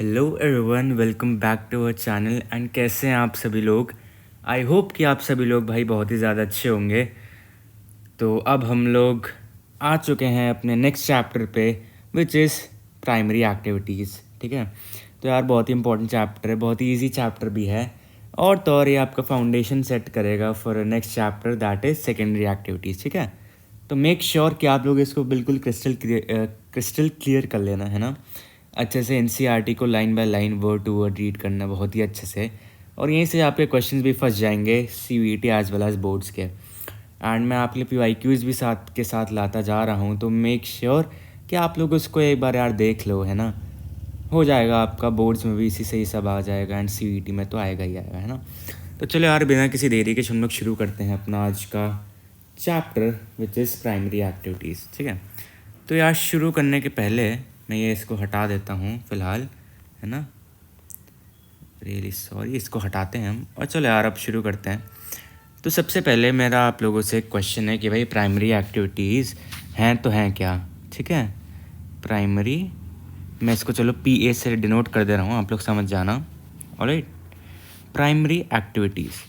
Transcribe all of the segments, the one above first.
Hello everyone, welcome back to our channel. And कैसे हैं आप सभी लोग? आई होप कि आप सभी लोग भाई बहुत ही ज़्यादा अच्छे होंगे। तो अब हम लोग आ चुके हैं अपने नेक्स्ट चैप्टर पे, विच इज़ प्राइमरी एक्टिविटीज़। ठीक है, तो यार बहुत ही इंपॉर्टेंट चैप्टर है, बहुत ही ईजी चैप्टर भी है। और तो और ये आपका फाउंडेशन सेट करेगा for next chapter, that is secondary activities. ठीक है, तो मेक श्योर कि आप लोग इसको बिल्कुल क्रिस्टल क्लियर कर लेना है ना, अच्छे से। एनसीईआरटी को line by line, word to word read करना बहुत ही अच्छे से। और यहीं से आपके क्वेश्चंस भी फंस जाएंगे CUET as well as boards के। एंड मैं आपके लिए पीवाईक्यूज़ भी साथ के साथ लाता जा रहा हूँ, तो मेक श्योर कि आप लोग उसको एक बार यार देख लो, है ना। हो जाएगा आपका बोर्ड्स में भी इसी से ही सब आ जाएगा, एंड सीयूईटी में तो आएगा ही आएगा, है ना। तो चलो यार, बिना किसी देरी के हम लोग शुरू करते हैं अपना आज का chapter, which is primary activities. ठीक है, तो यार शुरू करने के पहले मैं ये इसको हटा देता हूँ फ़िलहाल, है ना। रियली सॉरी, इसको हटाते हैं हम। और चलो यार अब शुरू करते हैं। तो सबसे पहले मेरा आप लोगों से एक क्वेश्चन है कि भाई प्राइमरी एक्टिविटीज़ हैं तो हैं क्या? ठीक है, प्राइमरी, मैं इसको चलो PA से डिनोट कर दे रहा हूँ, आप लोग समझ जाना। Alright, primary activities.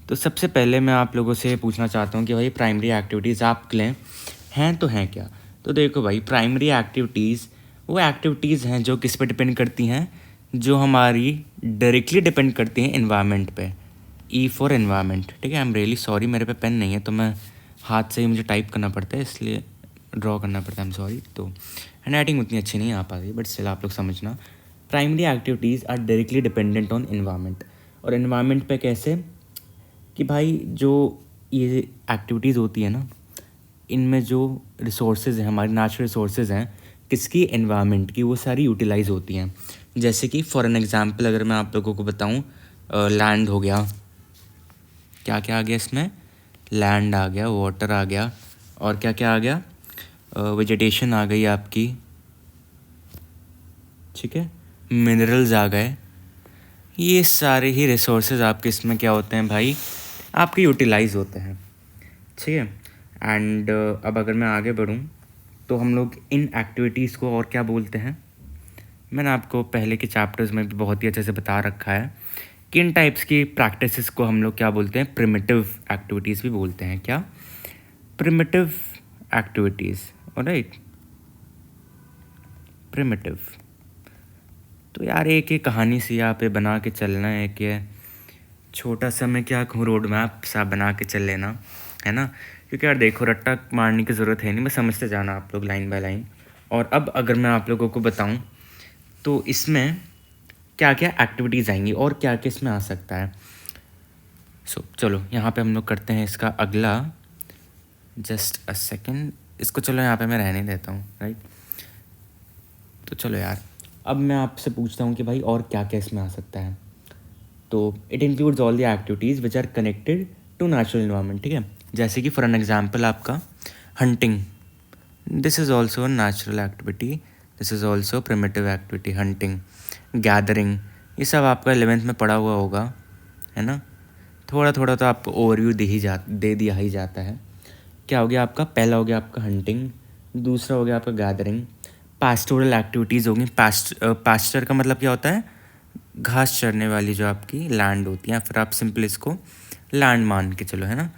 तो सबसे पहले मैं आप लोगों से पूछना चाहता हूँ कि भाई प्राइमरी एक्टिविटीज़ आप लें हैं तो हैं क्या? तो देखो भाई, प्राइमरी एक्टिविटीज़ वो एक्टिविटीज़ हैं जो किस पे डिपेंड करती हैं, जो हमारी डायरेक्टली डिपेंड करती हैं इन्वायरमेंट पे। E for environment. ठीक है, आई एम रियली सॉरी, मेरे पे पेन नहीं है तो मैं हाथ से ही मुझे टाइप करना पड़ता है, इसलिए ड्रॉ करना पड़ता है। I am sorry. तो हैंड राइटिंग उतनी अच्छी नहीं आ पाती, बट स्टिल आप लोग समझना, primary activities are directly dependent on environment. और इन्वायरमेंट पे कैसे कि भाई जो ये एक्टिविटीज़ होती है ना, इनमें जो रिसोर्सेज हैं, हमारे नेचुरल रिसोर्सेज हैं, किसकी? एनवायरनमेंट की, वो सारी यूटिलाइज होती हैं। जैसे कि फॉर एन एग्जांपल अगर मैं आप लोगों को बताऊं, लैंड हो गया, क्या क्या आ गया इसमें? लैंड आ गया, वाटर आ गया, और क्या क्या आ गया? वेजिटेशन आ गई आपकी, ठीक है, मिनरल्स आ गए। ये सारे ही रिसोर्सेज आपके इसमें क्या होते हैं भाई? आपके यूटिलाइज होते हैं। ठीक है, एंड अब अगर मैं आगे बढ़ूँ तो हम लोग इन एक्टिविटीज़ को और क्या बोलते हैं? मैंने आपको पहले के चैप्टर्स में भी बहुत ही अच्छे से बता रखा है कि इन टाइप्स की प्रैक्टिसेस को हम लोग क्या बोलते हैं? प्रिमिटिव एक्टिविटीज़ भी बोलते हैं। क्या? Primitive activities. Alright, primitive. तो यार एक कहानी सी यहाँ पे बना के चलना है कि छोटा सा, मैं क्या कहूँ, रोड मैप सा बना के चल लेना, है ना। क्योंकि यार देखो, रट्टा मारने की ज़रूरत है नहीं, बस समझते जाना आप लोग लाइन बाय लाइन। और अब अगर मैं आप लोगों को बताऊं तो इसमें क्या क्या एक्टिविटीज़ आएंगी और क्या क्या इसमें आ सकता है। चलो यहाँ पे हम लोग करते हैं इसका अगला, जस्ट अ सेकेंड, इसको चलो यहाँ पे मैं रहने देता हूँ, राइट। तो चलो यार, अब मैं आपसे पूछता हूँ कि भाई और क्या क्या इसमें आ सकता है। तो it includes all the activities which are connected to natural environment. ठीक है, जैसे कि फॉर एन एग्जांपल आपका hunting, this is also a natural activity, this is also primitive activity. Hunting, gathering, ये सब आपका 11th में पढ़ा हुआ होगा, है ना। थोड़ा थोड़ा तो आपको ओवरव्यू दे दिया ही जाता है। क्या हो गया आपका? पहला हो गया आपका हंटिंग, दूसरा हो गया आपका गैदरिंग। पास्टोरल एक्टिविटीज़ होगी। पास्चर का मतलब क्या होता है? घास चरने वाली जो आपकी लैंड होती है, फिर आप सिंपल इसको लैंड मान के चलो, है ना।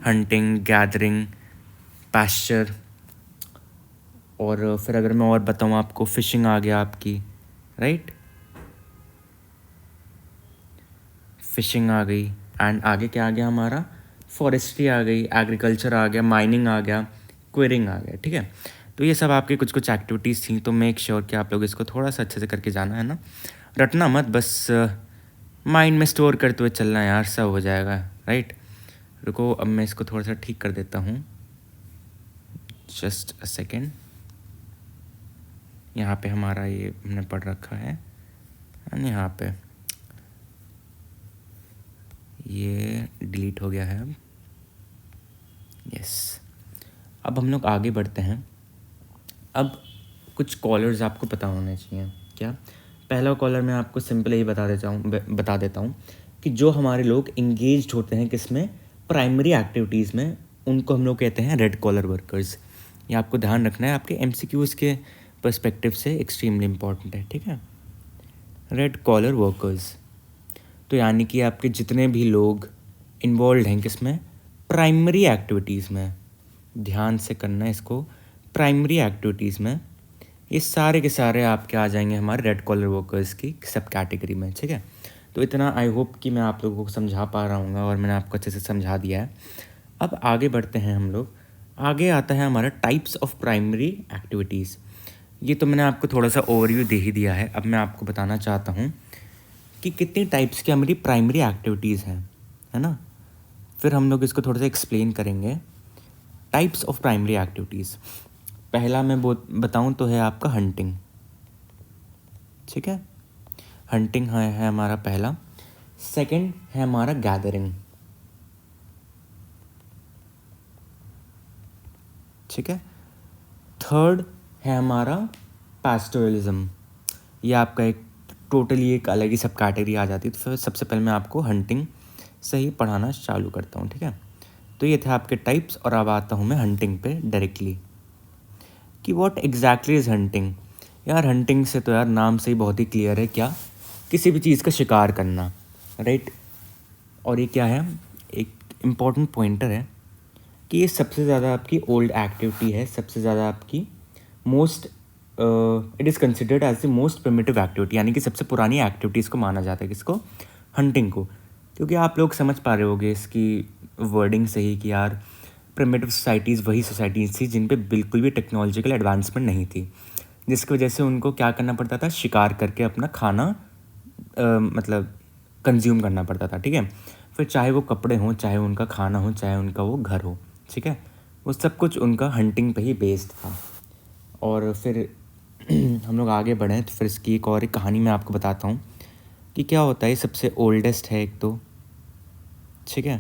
Hunting, gathering, pasture. और फिर अगर मैं और बताऊँ आपको, फिशिंग आ गया आपकी, राइट, फिशिंग आ गई। एंड आगे क्या आ गया हमारा? फॉरेस्ट्री आ गई, एग्रीकल्चर आ गया, माइनिंग आ गया, क्वेरिंग आ गया। ठीक है, तो ये सब आपकी कुछ कुछ एक्टिविटीज़ थी। तो मेक श्योर कि आप लोग इसको थोड़ा सा अच्छे से करके जाना, है ना। रटना मत, बस माइंड में स्टोर करते हुए चलना यार, सब हो जाएगा, राइट। रुको, अब मैं इसको थोड़ा सा ठीक कर देता हूँ, जस्ट अ सेकेंड। यहाँ पे हमारा ये हमने पढ़ रखा है, एंड यहाँ पे ये डिलीट हो गया है अब। यस, अब हम लोग आगे बढ़ते हैं। अब कुछ कॉलर्स आपको पता होने चाहिए। क्या? पहला कॉलर मैं आपको सिंपल ही बता देता हूँ कि जो हमारे लोग इंगेज्ड होते हैं किसमें? प्राइमरी एक्टिविटीज़ में, उनको हम लोग कहते हैं रेड कॉलर वर्कर्स। ये आपको ध्यान रखना है, आपके MCQs के पर्सपेक्टिव से एक्सट्रीमली इम्पॉर्टेंट है। ठीक है, रेड कॉलर वर्कर्स। तो यानी कि आपके जितने भी लोग इन्वॉल्व हैं किसमें, प्राइमरी एक्टिविटीज़ में, ध्यान से करना इसको, प्राइमरी एक्टिविटीज़ में, ये सारे के सारे आपके आ जाएंगे हमारे रेड कॉलर वर्कर्स की सब कैटेगरी में। ठीक है, तो इतना आई होप कि मैं आप लोगों को समझा पा रहा हूँ और मैंने आपको अच्छे से समझा दिया है। अब आगे बढ़ते हैं हम लोग। आगे आता है हमारा टाइप्स ऑफ प्राइमरी एक्टिविटीज़। ये तो मैंने आपको थोड़ा सा ओवरव्यू दे ही दिया है। अब मैं आपको बताना चाहता हूँ कि कितनी टाइप्स की हमारी प्राइमरी एक्टिविटीज़ हैं, है ना। फिर हम लोग इसको थोड़ा सा एक्सप्लेन करेंगे। टाइप्स ऑफ प्राइमरी एक्टिविटीज़, पहला मैं बताऊँ तो है आपका हंटिंग। ठीक है, हंटिंग है हमारा पहला। सेकंड है हमारा गैदरिंग। ठीक है, थर्ड है हमारा पास्टोरलिज्म। ये आपका एक टोटली एक अलग ही सब कैटेगरी आ जाती है। तो फिर सबसे पहले मैं आपको हंटिंग से ही पढ़ाना चालू करता हूँ। ठीक है, तो ये थे आपके टाइप्स और अब आता हूँ मैं हंटिंग पे डायरेक्टली कि व्हाट एग्जैक्टली इज़ हंटिंग। यार हंटिंग से तो यार नाम से ही बहुत ही क्लियर है, क्या, किसी भी चीज़ का शिकार करना, राइट। और ये क्या है, एक इम्पॉर्टेंट पॉइंटर है कि ये सबसे ज़्यादा आपकी ओल्ड एक्टिविटी है, सबसे ज़्यादा आपकी most, it is considered as the most primitive activity, यानी कि सबसे पुरानी एक्टिविटीज़ को माना जाता है किसको, हंटिंग को। क्योंकि आप लोग समझ पा रहे होगे इसकी वर्डिंग से ही कि यार प्रिमिटिव सोसाइटीज़ वही सोसाइटीज़ थी जिन पे बिल्कुल भी टेक्नोलॉजिकल एडवांसमेंट नहीं थी, जिसकी वजह से उनको क्या करना पड़ता था, शिकार करके अपना खाना मतलब कंज्यूम करना पड़ता था। ठीक है, फिर चाहे वो कपड़े हों, चाहे उनका खाना हो, चाहे उनका वो घर हो, ठीक है, वो सब कुछ उनका हंटिंग पे ही बेस्ड था। और फिर हम लोग आगे बढ़ें तो फिर इसकी एक कहानी मैं आपको बताता हूँ कि क्या होता है। सबसे ओल्डेस्ट है एक तो, ठीक है,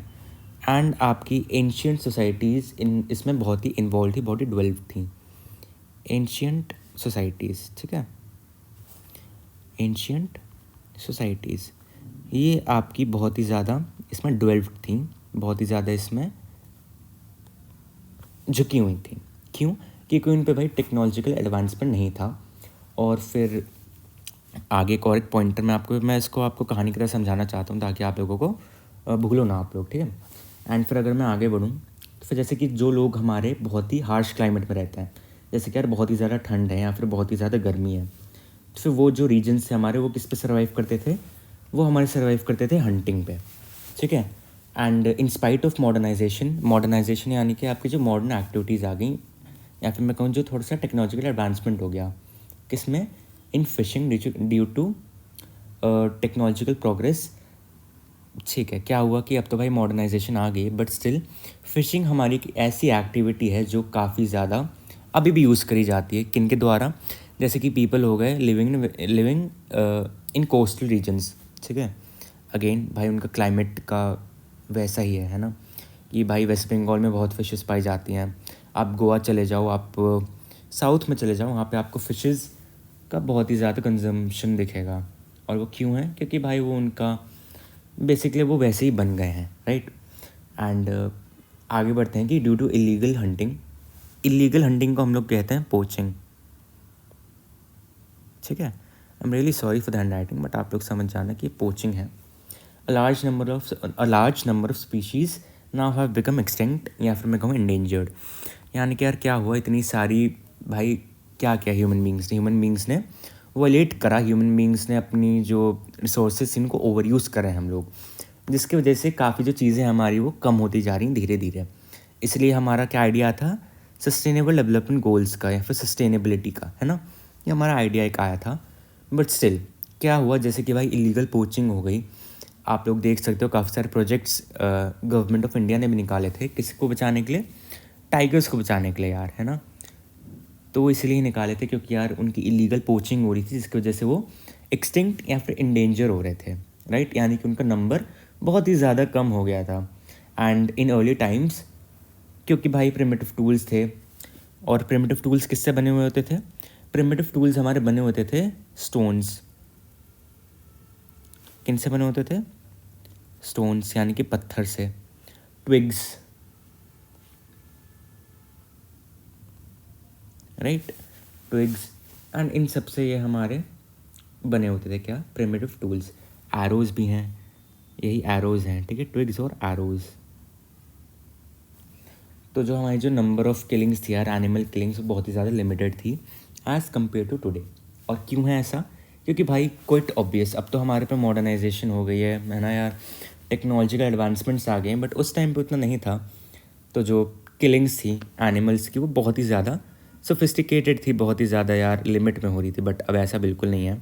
एंड आपकी एंशियंट सोसाइटीज़ इन इसमें बहुत ही इन्वॉल्व थी, बहुत ही डेवलप थी एंशियंट सोसाइटीज़। ठीक है, एंशियंट सोसाइटीज़ ये आपकी बहुत ही ज़्यादा इसमें डेवलप्ड थी, बहुत ही ज़्यादा इसमें झुकी हुई थी। क्यों, क्योंकि उन पे भाई टेक्नोलॉजिकल एडवांसमेंट नहीं था। और फिर आगे एक और एक पॉइंटर मैं इसको आपको कहानी की तरह समझाना चाहता हूँ ताकि आप लोगों को भूलो ना आप लोग। ठीक है, एंड फिर अगर मैं आगे बढ़ूँ तो फिर जैसे कि जो लोग हमारे बहुत ही हार्श क्लाइमेट में रहते हैं, जैसे कि यार बहुत ही ज़्यादा ठंड है या फिर बहुत ही ज़्यादा गर्मी है, तो फिर वो जो रीजन्स थे हमारे, वो किस पे सर्वाइव करते थे, वो हमारे सर्वाइव करते थे हंटिंग पे। ठीक है, and in spite of modernisation यानी कि आपकी जो मॉडर्न एक्टिविटीज़ आ गई, या फिर मैं कहूँ जो थोड़ा सा टेक्नोलॉजिकल एडवांसमेंट हो गया किसमें, in fishing due to technological progress. ठीक है, क्या हुआ कि अब तो भाई मॉडर्नाइजेशन आ गई, बट स्टिल फ़िशिंग हमारी एक ऐसी एक्टिविटी है जो काफ़ी ज़्यादा अभी भी यूज़ करी जाती है। किन के द्वारा, जैसे कि पीपल हो गए लिविंग इन कोस्टल रीजन्स। ठीक है, अगेन भाई उनका क्लाइमेट का वैसा ही है ना, कि भाई वेस्ट बंगाल में बहुत फ़िशेस पाई जाती हैं। आप गोवा चले जाओ, आप साउथ में चले जाओ, वहाँ पे आपको फ़िशेस का बहुत ही ज़्यादा कंजम्पशन दिखेगा। और वो क्यों है, क्योंकि भाई वो उनका बेसिकली वो वैसे ही बन गए हैं, राइट। एंड आगे बढ़ते हैं कि ड्यू टू इलीगल हंटिंग को हम लोग कहते हैं पोचिंग। ठीक है, I am really sorry for the hand writing, but आप लोग समझ जाना कि पोचिंग है। A large number of species now have become extinct, या फिर मैं कहूँ इंडेंजर्ड। यानी कि यार क्या हुआ, इतनी सारी भाई क्या क्या ह्यूमन बींग्स ने वोलेट करा, ह्यूमन बींग्स ने अपनी जो रिसोर्सेज इनको ओवर यूज़ कर रहे हैं हम लोग, जिसकी वजह से काफ़ी जो चीज़ें हमारी वो कम होती जा रही हैं धीरे धीरे। इसलिए हमारा क्या आइडिया था सस्टेनेबल डेवलपमेंट गोल्स का या फिर सस्टेनेबिलिटी का, है ना, ये हमारा आइडिया एक आया था। बट स्टिल क्या हुआ, जैसे कि भाई इलीगल पोचिंग हो गई। आप लोग देख सकते हो काफ़ी सारे प्रोजेक्ट्स गवर्नमेंट ऑफ इंडिया ने भी निकाले थे, किसको बचाने के लिए, टाइगर्स को बचाने के लिए यार, है ना। तो वो इसलिए निकाले थे क्योंकि यार उनकी इलीगल पोचिंग हो रही थी, जिसकी वजह से वो एक्सटिंक्ट या फिर इंडेंजर हो रहे थे, राइट। यानी कि उनका नंबर बहुत ही ज़्यादा कम हो गया था। एंड इन अर्ली टाइम्स, क्योंकि भाई प्रिमिटिव टूल्स थे, और प्रिमिटिव टूल्स किससे बने हुए होते थे, प्रिमिटिव टूल्स हमारे बने होते थे स्टोन्स। किन से बने होते थे, स्टोन्स यानी कि पत्थर से, twigs, right, twigs. And in सब से ये हमारे बने होते थे, क्या, प्रिमिटिव टूल्स। एरोज भी हैं, यही एरोज हैं, ठीक है, ट्विग्स और एरोज। तो जो हमारी जो नंबर ऑफ किलिंग्स थी यार, एनिमल किलिंग्स, वो बहुत ही ज़्यादा लिमिटेड थी एज़ कम्पेयर टू टुडे। और क्यों है ऐसा? क्योंकि भाई क्वाइट ऑब्वियस, अब तो हमारे पे मॉडर्नाइजेशन हो गई है ना यार, टेक्नोलॉजिकल एडवांसमेंट्स आ गए हैं, बट उस टाइम पे उतना नहीं था। तो जो किलिंग्स थी एनिमल्स की वो बहुत ही ज़्यादा सोफिस्टिकेटेड थी, बहुत ही ज़्यादा यार लिमिट में हो रही थी, बट अब ऐसा बिल्कुल नहीं है।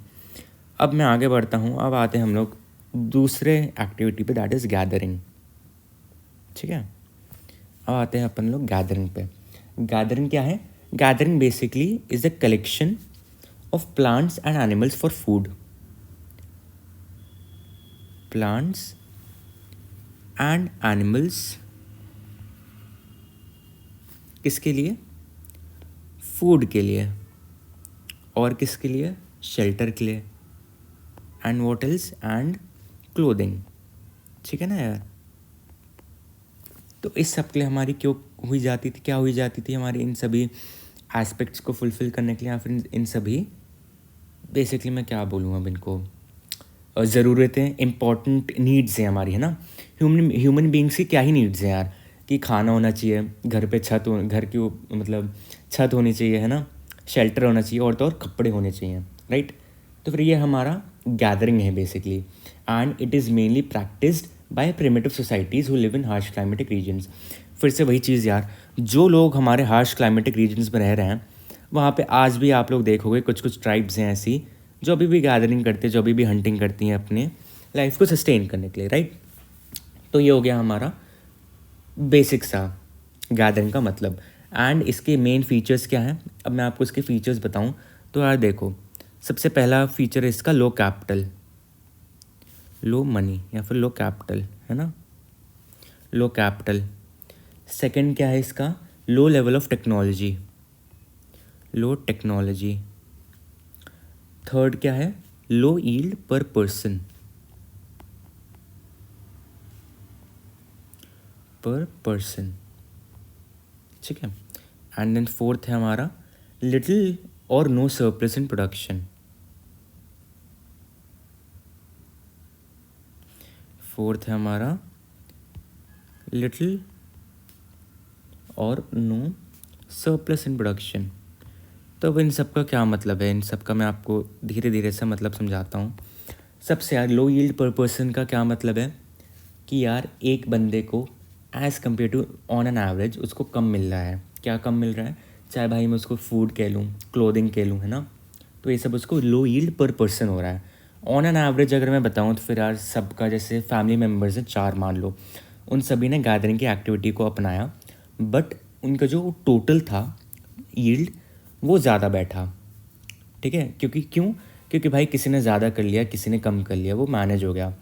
अब मैं आगे बढ़ता हूँ, अब आते हैं हम लोग दूसरे एक्टिविटी पे, दैट इज़ गैदरिंग, ठीक है। अब आते हैं अपन लोग गैदरिंग पे। गैदरिंग क्या है? Gathering basically is the collection of plants and animals for food. Plants and animals किसके लिए? फूड के लिए। और किसके लिए? शेल्टर के लिए। And what else? And clothing, ठीक है ना यार। तो इस सब के लिए हमारी क्यों हुई जाती थी, क्या हुई जाती थी हमारी इन सभी एस्पेक्ट्स को फुलफ़िल करने के लिए, या फिर इन सभी बेसिकली मैं क्या बोलूँ अब इनको, ज़रूरतें, इम्पॉर्टेंट नीड्स हैं हमारी, है ना। ह्यूमन बींग्स की क्या ही नीड्स हैं यार, कि खाना होना चाहिए, घर पे छत हो, घर की मतलब छत होनी चाहिए, है ना, शेल्टर होना चाहिए, और तो और कपड़े होने चाहिए, राइट। तो फिर ये हमारा गैदरिंग है basically, and it is mainly practised by primitive societies who live in harsh climatic regions. फिर से वही चीज़ यार, जो लोग हमारे हार्श क्लाइमेटिक रीजन्स में रह रहे हैं, वहाँ पे आज भी आप लोग देखोगे कुछ कुछ ट्राइब्स हैं ऐसी जो अभी भी गैदरिंग करते हैं, जो अभी भी हंटिंग करती हैं अपने लाइफ को सस्टेन करने के लिए, राइट। तो ये हो गया हमारा बेसिक सा गैदरिंग का मतलब। एंड इसके मेन फीचर्स क्या हैं, अब मैं आपको इसके फीचर्स बताऊं तो यार देखो, सबसे पहला फीचर है इसका लो कैपिटल, लो मनी या फिर लो कैपिटल, है ना, लो कैपिटल। सेकंड क्या है इसका? Low level of technology, low technology. Third क्या है? Low yield per person, per person, ठीक है। एंड देन फोर्थ है हमारा लिटिल और no surplus in production. Fourth है हमारा लिटिल और नो सरप्लस इन प्रोडक्शन। तो अब इन सब का क्या मतलब है, इन सब का मैं आपको धीरे धीरे से मतलब समझाता हूँ। सबसे यार लो यील्ड पर पर्सन का क्या मतलब है कि यार एक बंदे को as compare to on an average उसको कम मिल रहा है। क्या कम मिल रहा है? चाहे भाई मैं उसको फूड कह लूँ, क्लोथिंग कह लूँ, है ना, तो ये सब उसको लो यील्ड पर पर्सन हो रहा है। ऑन एन एवरेज अगर मैं बताऊँ तो फिर यार सबका, जैसे फैमिली मेम्बर्स हैं 4 मान लो, उन सभी ने गैदरिंग की एक्टिविटी को अपनाया, बट उनका जो टोटल था यील्ड वो ज़्यादा बैठा, ठीक है। क्योंकि भाई किसी ने ज़्यादा कर लिया, किसी ने कम कर लिया, वो मैनेज हो गया।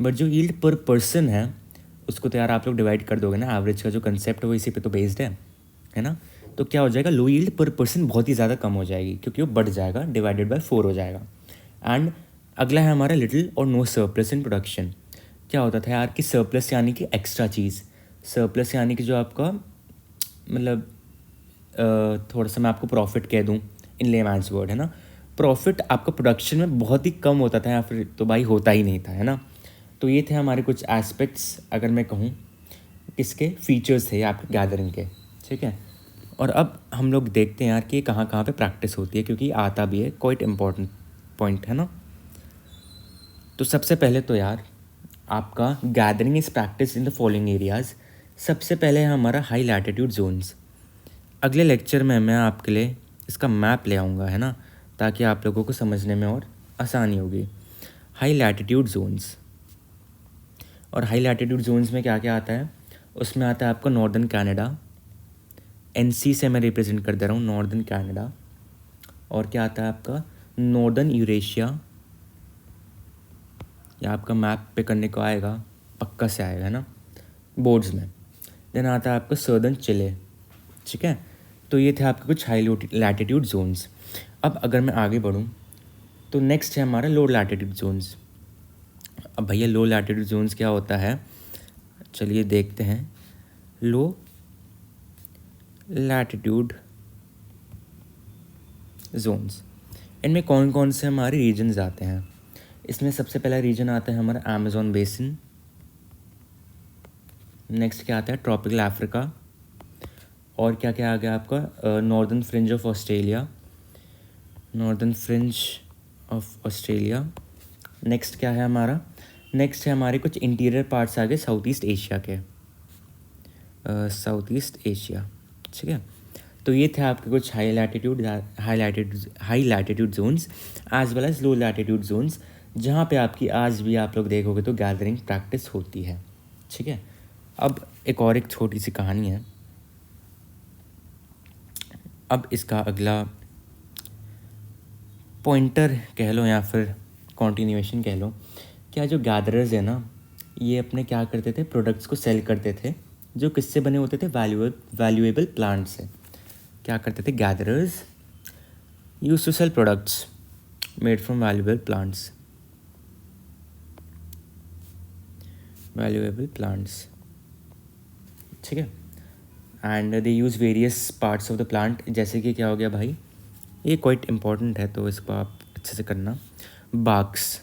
बट जो यील्ड पर पर्सन है उसको तो यार आप लोग डिवाइड कर दोगे ना, एवरेज का जो कंसेप्ट है वो इसी पे तो बेस्ड है ना। तो क्या हो जाएगा, लो यील्ड पर पर्सन बहुत ही ज़्यादा कम हो जाएगी, क्योंकि वो बढ़ जाएगा, डिवाइडेड बाय 4 हो जाएगा। एंड अगला है हमारा लिटिल और नो सरप्लस इन प्रोडक्शन। क्या होता था यार कि सरप्लस यानी कि एक्स्ट्रा चीज़, सरप्लस यानी कि जो आपका मतलब थोड़ा सा मैं आपको प्रॉफिट कह दूँ इन लेमैन्स वर्ड, है ना, प्रॉफिट आपका प्रोडक्शन में बहुत ही कम होता था या फिर तो भाई होता ही नहीं था, है ना। तो ये थे हमारे कुछ एस्पेक्ट्स, अगर मैं कहूँ किसके फीचर्स थे आपके गैदरिंग के, ठीक है। और अब हम लोग देखते हैं यार कि कहाँ कहाँ पे प्रैक्टिस होती है, क्योंकि आता भी है, क्वाइट इम्पॉर्टेंट पॉइंट है ना। तो सबसे पहले तो यार आपका gathering is practice in the following areas. सबसे पहले है हमारा हाई लैटिट्यूड जोन्स। अगले लेक्चर में मैं आपके लिए इसका मैप ले आऊँगा, है ना, ताकि आप लोगों को समझने में और आसानी होगी। हाई लैटिट्यूड जोन्स, और हाई लैटिट्यूड जोन्स में क्या क्या आता है, उसमें आता है आपका नॉर्दर्न कनाडा, एनसी से मैं रिप्रेजेंट कर दे रहा हूँ नॉर्दर्न कनाडा। और क्या आता है आपका नॉर्दर्न यूरेशिया, या आपका मैप पे करने को आएगा, पक्का से आएगा, है ना, बोर्ड्स में। देन आता है आपका सर्दर्न चिले, ठीक है। तो ये थे आपके कुछ हाई लैटिट्यूड जोन्स। अब अगर मैं आगे बढ़ूँ तो नेक्स्ट है हमारा लो लैटिट्यूड जोन्स। अब भैया लो लैटिट्यूड जोन्स क्या होता है, चलिए देखते हैं। लो लैटिट्यूड जोन्स, इनमें कौन कौन से हमारे रीजन्स आते हैं? इसमें सबसे पहला रीजन आता है हमारा अमेज़न बेसिन। नेक्स्ट क्या आता है? Tropical Africa. और क्या क्या आ गया आपका? Northern fringe of Australia, northern fringe of Australia. Next क्या है हमारा? नेक्स्ट है हमारे कुछ इंटीरियर पार्ट्स आ गए साउथ ईस्ट एशिया के, साउथ ईस्ट एशिया। ठीक है, तो ये थे आपके कुछ high latitude zones as well as low latitude zones, जहाँ पे आपकी आज भी आप लोग देखोगे तो गैदरिंग प्रैक्टिस होती है। ठीक है, अब एक छोटी सी कहानी है। अब इसका अगला पॉइंटर कह लो या फिर कॉन्टिन्यूएशन कह लो, क्या जो गैदरर्स है ना, ये अपने क्या करते थे? प्रोडक्ट्स को सेल करते थे जो किससे बने होते थे? वैल्यूएबल प्लांट से। क्या करते थे? Gatherers use to sell products made from valuable plants, ठीक है। And they use various parts of the plant, जैसे कि क्या हो गया भाई, ये क्वाइट इम्पॉर्टेंट है तो इसको आप अच्छे से करना। बाग्स,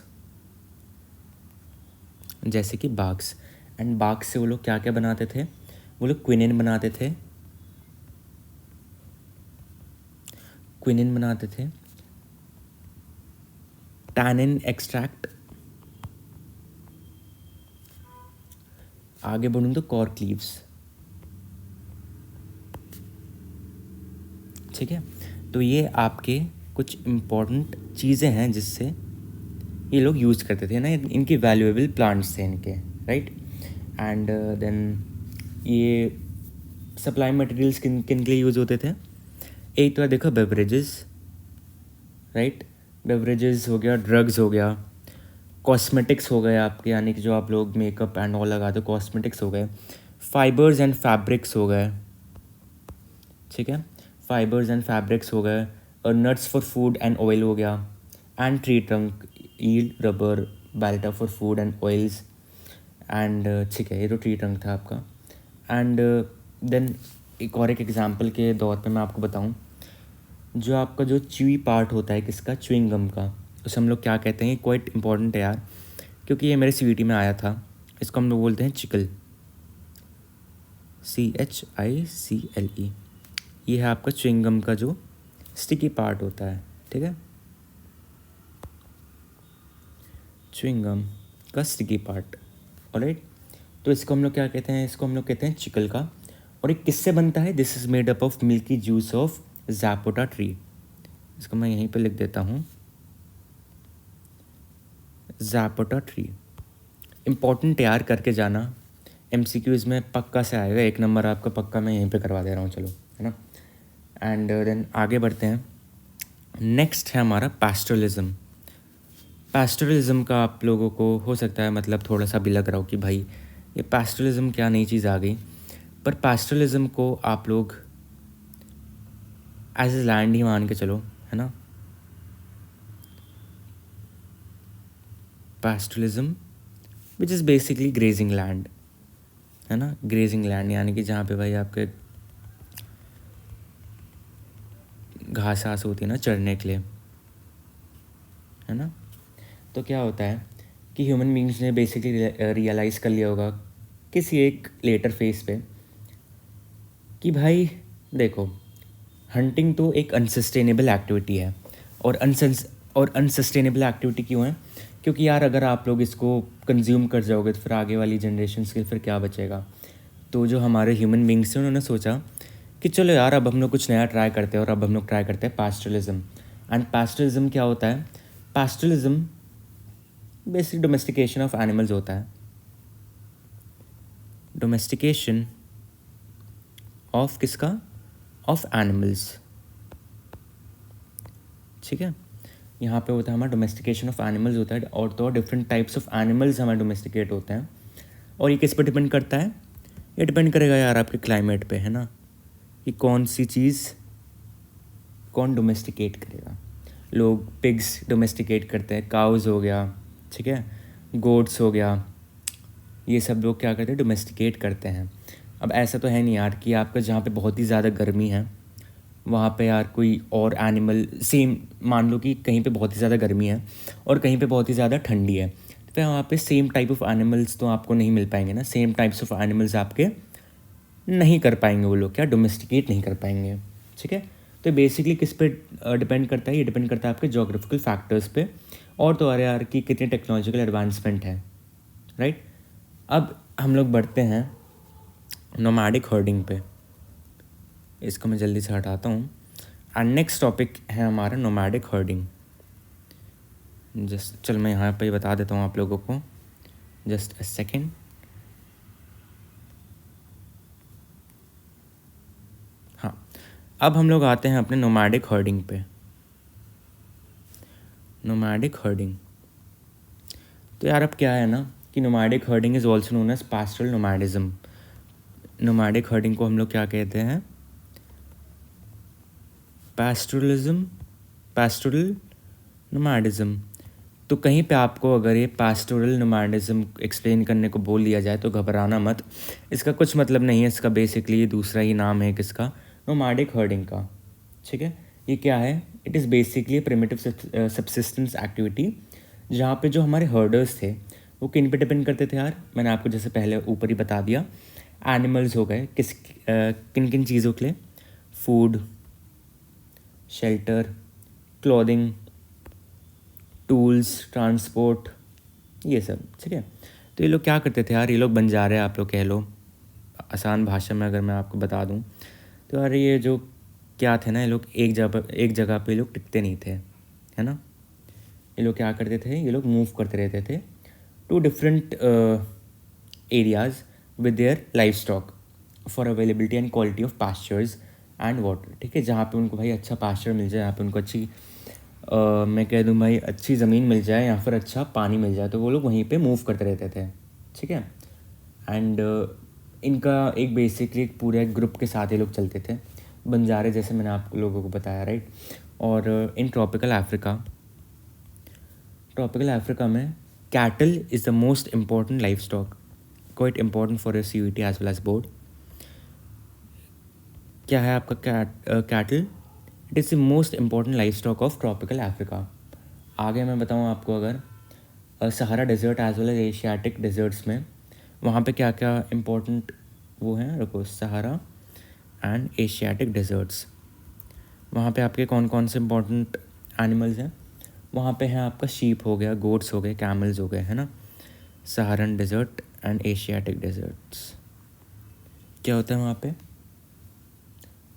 जैसे कि बाग्स, एंड बाग्स से वो लोग क्या क्या बनाते थे? वो लोग क्विनिन बनाते थे, टैनिन एक्सट्रैक्ट, आगे बढ़ूँ तो कॉर्क लीव्स। ठीक है, तो ये आपके कुछ इम्पोर्टेंट चीज़ें हैं जिससे ये लोग यूज़ करते थे ना, इनकी वैल्यूएबल प्लांट्स थे इनके, राइट। एंड देन ये सप्लाई मटेरियल्स किन किन के लिए यूज़ होते थे? एक तो देखो बेवरेजेस, राइट, बेवरेजेस हो गया, ड्रग्स हो गया, कॉस्मेटिक्स हो गए आपके, यानी कि जो आप लोग मेकअप एंड ऑल लगाते हो, कॉस्मेटिक्स हो गए, फाइबर्स एंड फैब्रिक्स हो गए। ठीक है, फाइबर्स एंड फैब्रिक्स हो गए, और nuts for food and oil हो गया, and tree trunk, yield, rubber, balata for food and oils and, ठीक है, ये तो ट्री ट्रंक था आपका। एंड देन एक एग्जांपल के दौर पे मैं आपको बताऊं, जो आपका जो च्यूई पार्ट होता है किसका? च्युइंग गम का, उसे हम लोग क्या कहते हैं? क्वाइट इंपॉर्टेंट है यार, क्योंकि ये मेरे सीवीटी में आया था। इसको हम लोग बोलते हैं चिकल, CHICLE। ये है आपका च्युइंग गम का जो स्टिकी पार्ट होता है। ठीक है, च्युइंग गम का स्टिकी पार्ट, ऑलराइट। तो इसको हम लोग क्या कहते हैं? इसको हम लोग कहते हैं चिकल का। और ये किससे बनता है? This is made up of milky juice of zapota tree. इसको मैं यहीं पे लिख देता हूँ, ज़ापोटा ट्री। इम्पॉर्टेंट तैयार करके जाना, MCQs में पक्का से आएगा, 1 नंबर आपका पक्का मैं यहीं पे करवा दे रहा हूँ, चलो, है ना। एंड देन आगे बढ़ते हैं। नेक्स्ट है हमारा पैस्टोरलिज्म। पैस्टोरलिज्म का आप लोगों को हो सकता है मतलब थोड़ा सा भी लग रहा हो कि भाई ये पैस्टोरलिज्म क्या नई चीज़ आ गई, पर पैस्टोरलिज्म को आप लोग एज ए लैंड ही मान के चलो, है ना। Pastoralism which is basically grazing land, है ना, ग्रेजिंग लैंड, यानी कि जहाँ पे भाई आपके घास आस होती है ना चरने के लिए, है ना। तो क्या होता है कि ह्यूमन बींग्स ने बेसिकली रियलाइज़ कर लिया होगा किसी एक लेटर फेज पे कि भाई देखो, हंटिंग तो एक अनसस्टेनेबल एक्टिविटी है। और अनसस्टेनेबल एक्टिविटी क्यों है? क्योंकि यार अगर आप लोग इसको कंज्यूम कर जाओगे तो फिर आगे वाली जनरेशन के फिर क्या बचेगा। तो जो हमारे ह्यूमन बींग्स थे उन्होंने सोचा कि चलो यार अब हम लोग कुछ नया ट्राई करते हैं, और अब हम लोग ट्राई करते हैं पैस्टोरलिज्म। एंड पैस्टोरलिज्म क्या होता है? Pastoralism basic domestication of animals होता है, डोमेस्टिकेशन ऑफ किसका? Of animals. ठीक है, यहाँ पे होता है हमारा डोमेस्टिकेशन ऑफ एनिमल्स होता है, और तो डिफरेंट टाइप्स ऑफ एनिमल्स हमारे डोमेस्टिकेट होते हैं। और ये किस पर डिपेंड करता है? ये डिपेंड करेगा यार आपके क्लाइमेट पे, है ना, कि कौन सी चीज़ कौन डोमेस्टिकेट करेगा। लोग पिग्स डोमेस्टिकेट करते हैं, काउज हो गया, ठीक है, गोट्स हो गया, ये सब लोग क्या करते हैं? डोमेस्टिकेट करते हैं। अब ऐसा तो है नहीं यार कि आपका जहाँ पे बहुत ही ज़्यादा गर्मी है वहाँ पे यार कोई और एनिमल सेम, मान लो कि कहीं पे बहुत ही ज़्यादा गर्मी है और कहीं पे बहुत ही ज़्यादा ठंडी है, तो फिर वहाँ पे सेम टाइप ऑफ एनिमल्स तो आपको नहीं मिल पाएंगे ना, सेम टाइप्स ऑफ एनिमल्स आपके नहीं कर पाएंगे वो लोग, क्या डोमेस्टिकेट नहीं कर पाएंगे। ठीक है, तो बेसिकली किस पे डिपेंड करता है, ये डिपेंड करता है आपके जोग्राफिकल फैक्टर्स पे और तो अरे यार कि कितनी टेक्नोलॉजिकल एडवांसमेंट है, राइट। अब हम लोग बढ़ते हैं नोमैडिक हर्डिंग पे, इसको मैं जल्दी से हटाता हूँ। एंड नेक्स्ट टॉपिक है हमारा नोमैडिक हर्डिंग। जस्ट चल मैं यहाँ पे बता देता हूँ आप लोगों को, जस्ट अ सेकेंड। हाँ, अब हम लोग आते हैं अपने नोमैडिक हर्डिंग पे। नोमैडिक हर्डिंग, तो यार अब क्या है ना कि nomadic herding is also known as pastoral nomadism. Nomadic herding को हम लोग क्या कहते हैं, पैस्टोरलिज्म, पैस्टोरल नोमैडिज्म। तो कहीं पे आपको अगर ये पैस्टोरल नोमैडिज्म एक्सप्लेन करने को बोल दिया जाए तो घबराना मत, इसका कुछ मतलब नहीं है, इसका बेसिकली ये दूसरा ही नाम है किसका, नोमैडिक हर्डिंग का। ठीक है, ये क्या है, it is basically primitive subsistence activity, जहाँ पे जो हमारे हर्डर्स थे वो किन पे डिपेंड करते थे यार, मैंने आपको जैसे पहले ऊपर ही बता दिया, एनिमल्स हो गए, किन किन चीज़ों के लिए, food, shelter, clothing, tools, transport, ये सब। ठीक है, तो ये लोग क्या करते थे यार, ये लोग बंजारे आप लोग कह लो, आसान भाषा में अगर मैं आपको बता दूं तो यार ये जो क्या थे ना, ये लोग एक जगह पे लोग टिकते नहीं थे, है ना। ये लोग क्या करते थे, ये लोग मूव करते रहते थे to different areas with their livestock for availability and quality of pastures and water. ठीक है, जहाँ पे उनको भाई अच्छा पास्चर मिल जाए, जहाँ पे उनको अच्छी मैं कह दूँ भाई अच्छी ज़मीन मिल जाए या फिर अच्छा पानी मिल जाए, तो वो लोग वहीं पे मूव करते रहते थे। ठीक है, एंड इनका एक बेसिकली एक पूरे ग्रुप के साथ ये लोग चलते थे, बंजारे जैसे मैंने आप लोगों को बताया, राइट। और इन ट्रॉपिकल अफ्रीका में cattle is the most important livestock, quite important for your CUET as well as board. क्या है आपका cattle, it is the most important livestock of tropical Africa. आगे मैं बताऊँ आपको, अगर Sahara desert as well as Asiatic deserts में वहाँ पे क्या क्या इम्पोर्टेंट वो हैं, रुको, सहारा एंड एशियाटिक डेजर्ट्स, वहाँ पे आपके कौन कौन से इम्पोर्टेंट एनिमल्स हैं, वहाँ पे हैं आपका शीप हो गया, गोट्स हो गए, कैमल्स हो गए, है ना। सहारन डेजर्ट एंड एशियाटिक डेजर्ट्स, क्या होता है वहाँ पे,